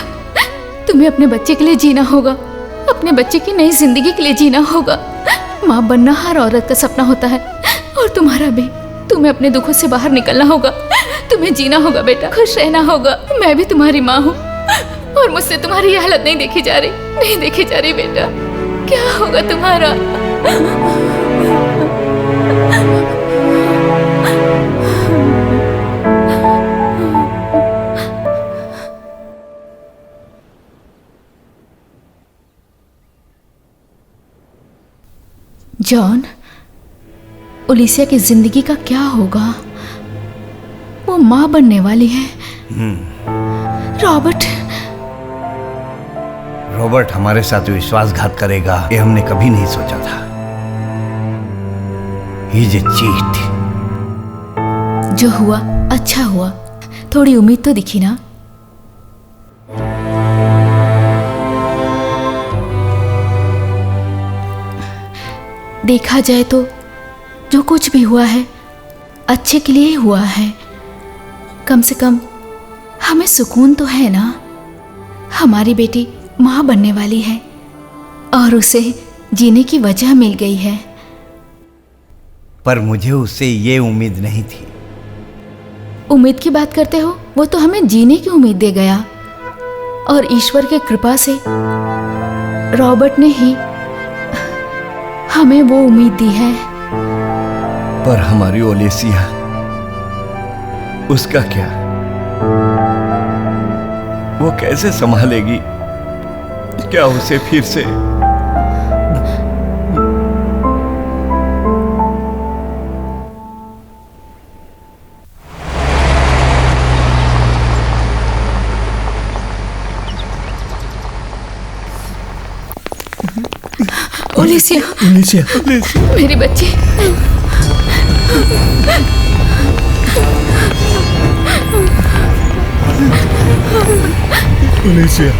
तुम्हें अपने बच्चे के लिए जीना होगा, अपने बच्चे की नई जिंदगी के लिए जीना होगा। माँ बनना हर औरत का सपना होता है और तुम्हारा भी। तुम्हें अपने दुखों से बाहर निकलना होगा। तुम्हें जीना होगा बेटा, खुश रहना होगा। मैं भी तुम्हारी माँ हूँ और मुझसे तुम्हारी ये हालत नहीं देखी जा रही, नहीं देखी जा रही बेटा। क्या होगा तुम्हारा? जॉन, ओलिसिया की जिंदगी का क्या होगा? वो माँ बनने वाली है। रॉबर्ट हमारे साथ विश्वासघात करेगा ये हमने कभी नहीं सोचा था। He is a cheat। जो हुआ अच्छा हुआ, थोड़ी उम्मीद तो दिखी ना। देखा जाए तो जो कुछ भी हुआ है अच्छे के लिए ही हुआ है। कम से कम हमें सुकून तो है ना। हमारी बेटी माँ बनने वाली है और उसे जीने की वजह मिल गई है। पर मुझे उससे ये उम्मीद नहीं थी। उम्मीद की बात करते हो? वो तो हमें जीने की उम्मीद दे गया और ईश्वर की कृपा से रॉबर्ट ने ही हमें वो उम्मीद दी है। पर हमारी ओलेसिया, उसका क्या? वो कैसे संभालेगी? क्या उसे फिर से ओलेसिया, मेरी बच्ची। ओलेसिया।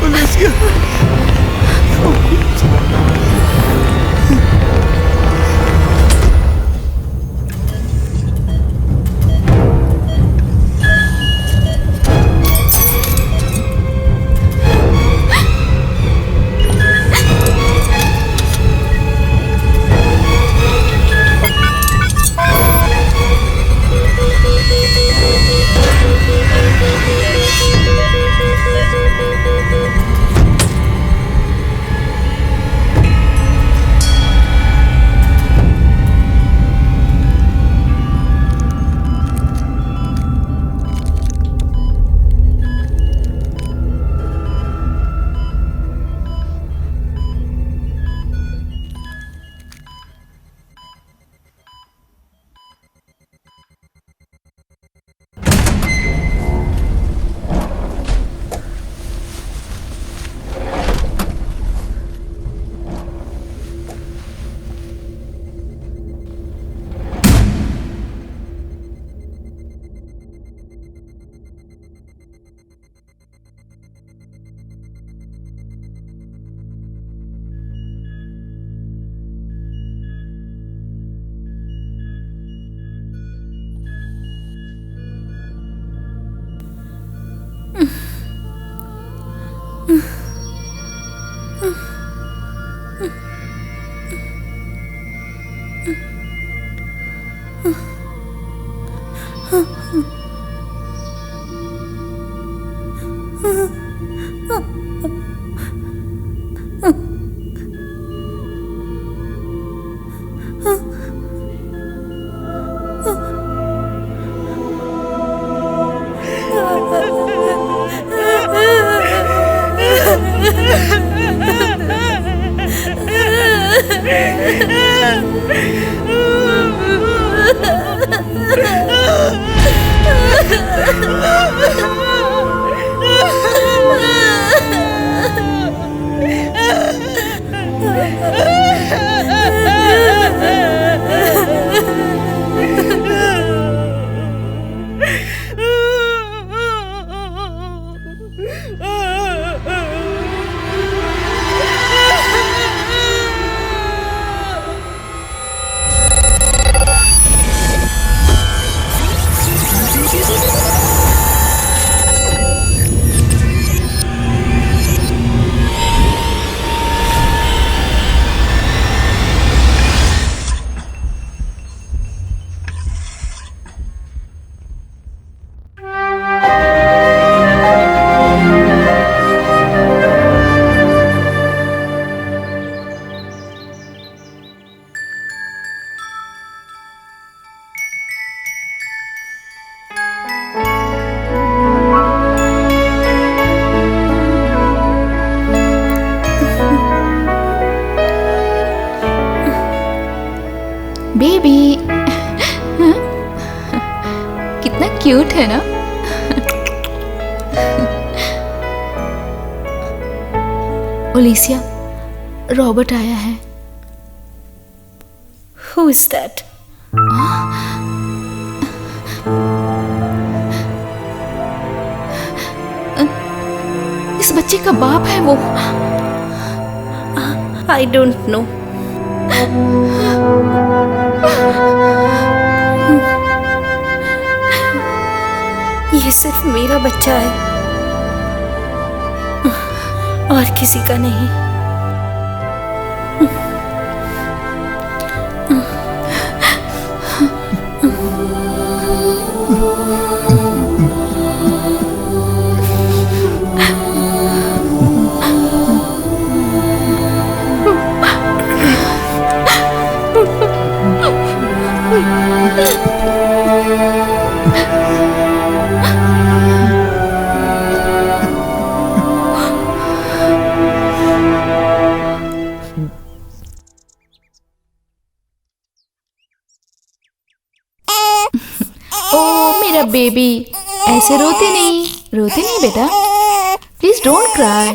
बेबी कितना क्यूट है ना। ओलिसिया, रॉबर्ट आया है। Who is that? इस बच्चे का बाप है वो। I don't know. ये सिर्फ मेरा बच्चा है और किसी का नहीं। ओ मेरा बेबी, ऐसे रोते नहीं बेटा, प्लीज डोंट क्राई।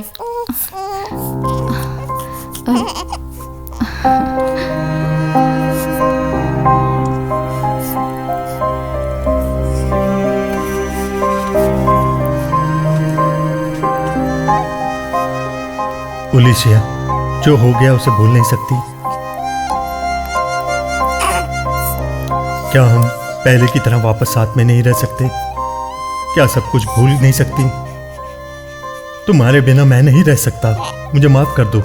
ओलिसिया, जो हो गया उसे भूल नहीं सकती। क्या हम पहले की तरह वापस साथ में नहीं रह सकते? क्या सब कुछ भूल नहीं सकती? तुम्हारे बिना मैं नहीं रह सकता। मुझे माफ कर दो,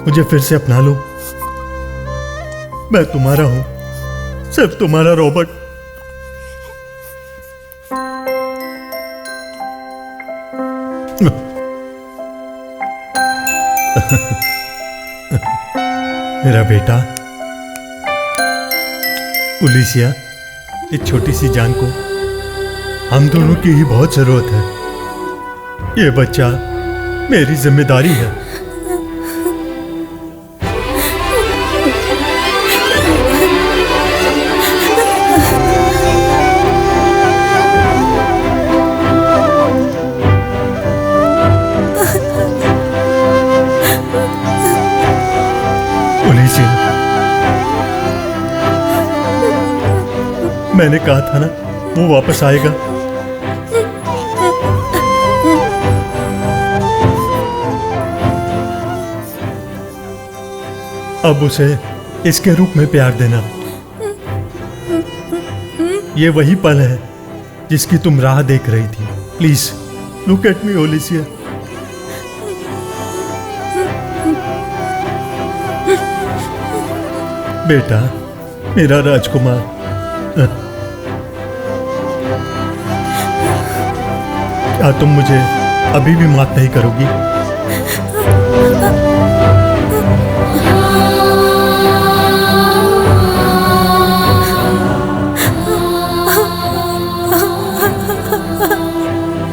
मुझे फिर से अपना लो। मैं तुम्हारा हूं, सिर्फ तुम्हारा रॉबर्ट। मेरा बेटा ओलिसिया, इस छोटी सी जान को हम दोनों की ही बहुत जरूरत है। ये बच्चा मेरी जिम्मेदारी है। ओलिसिया, मैंने कहा था ना वो वापस आएगा। अब उसे इसके रूप में प्यार देना। ये वही पल है जिसकी तुम राह देख रही थी। Please look at me Olesia. बेटा, मेरा राजकुमार। क्या तुम मुझे अभी भी माफ नहीं करोगी?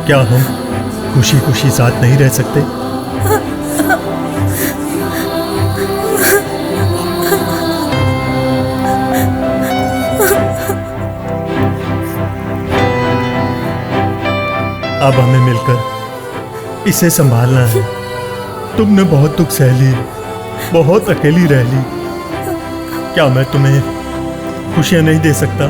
क्या हम खुशी खुशी साथ नहीं रह सकते? अब हमें मिलकर इसे संभालना है। तुमने बहुत दुख सह ली, बहुत अकेली रह ली। क्या मैं तुम्हें खुशियां नहीं दे सकता?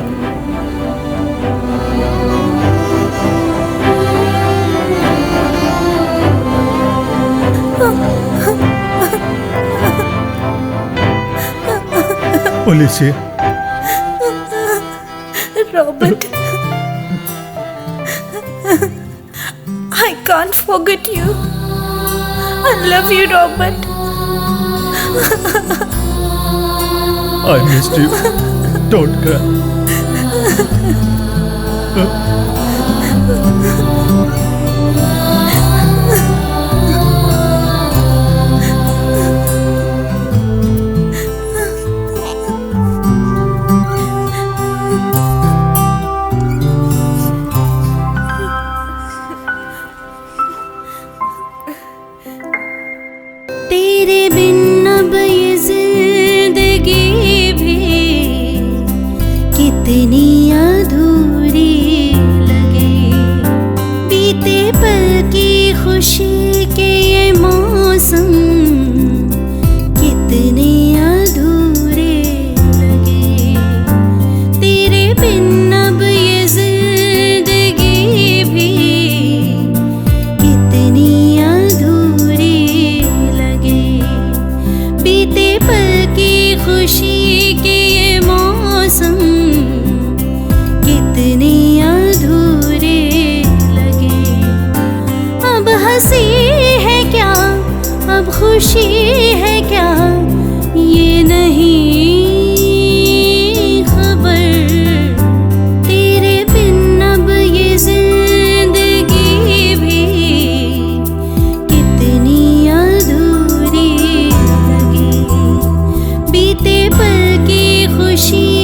ओलिसिया, Robert, I can't forget you. I love you, Robert. I missed you. Don't cry. तेरे बिन अब ये जिंदगी भी खुशी के ये मौसम कितने अधूरे लगे। अब हंसी है क्या, अब खुशी है क्या, ये नहीं खबर। तेरे बिन अब ये जिंदगी भी कितनी अधूरी लगी। बीते पल की खुशी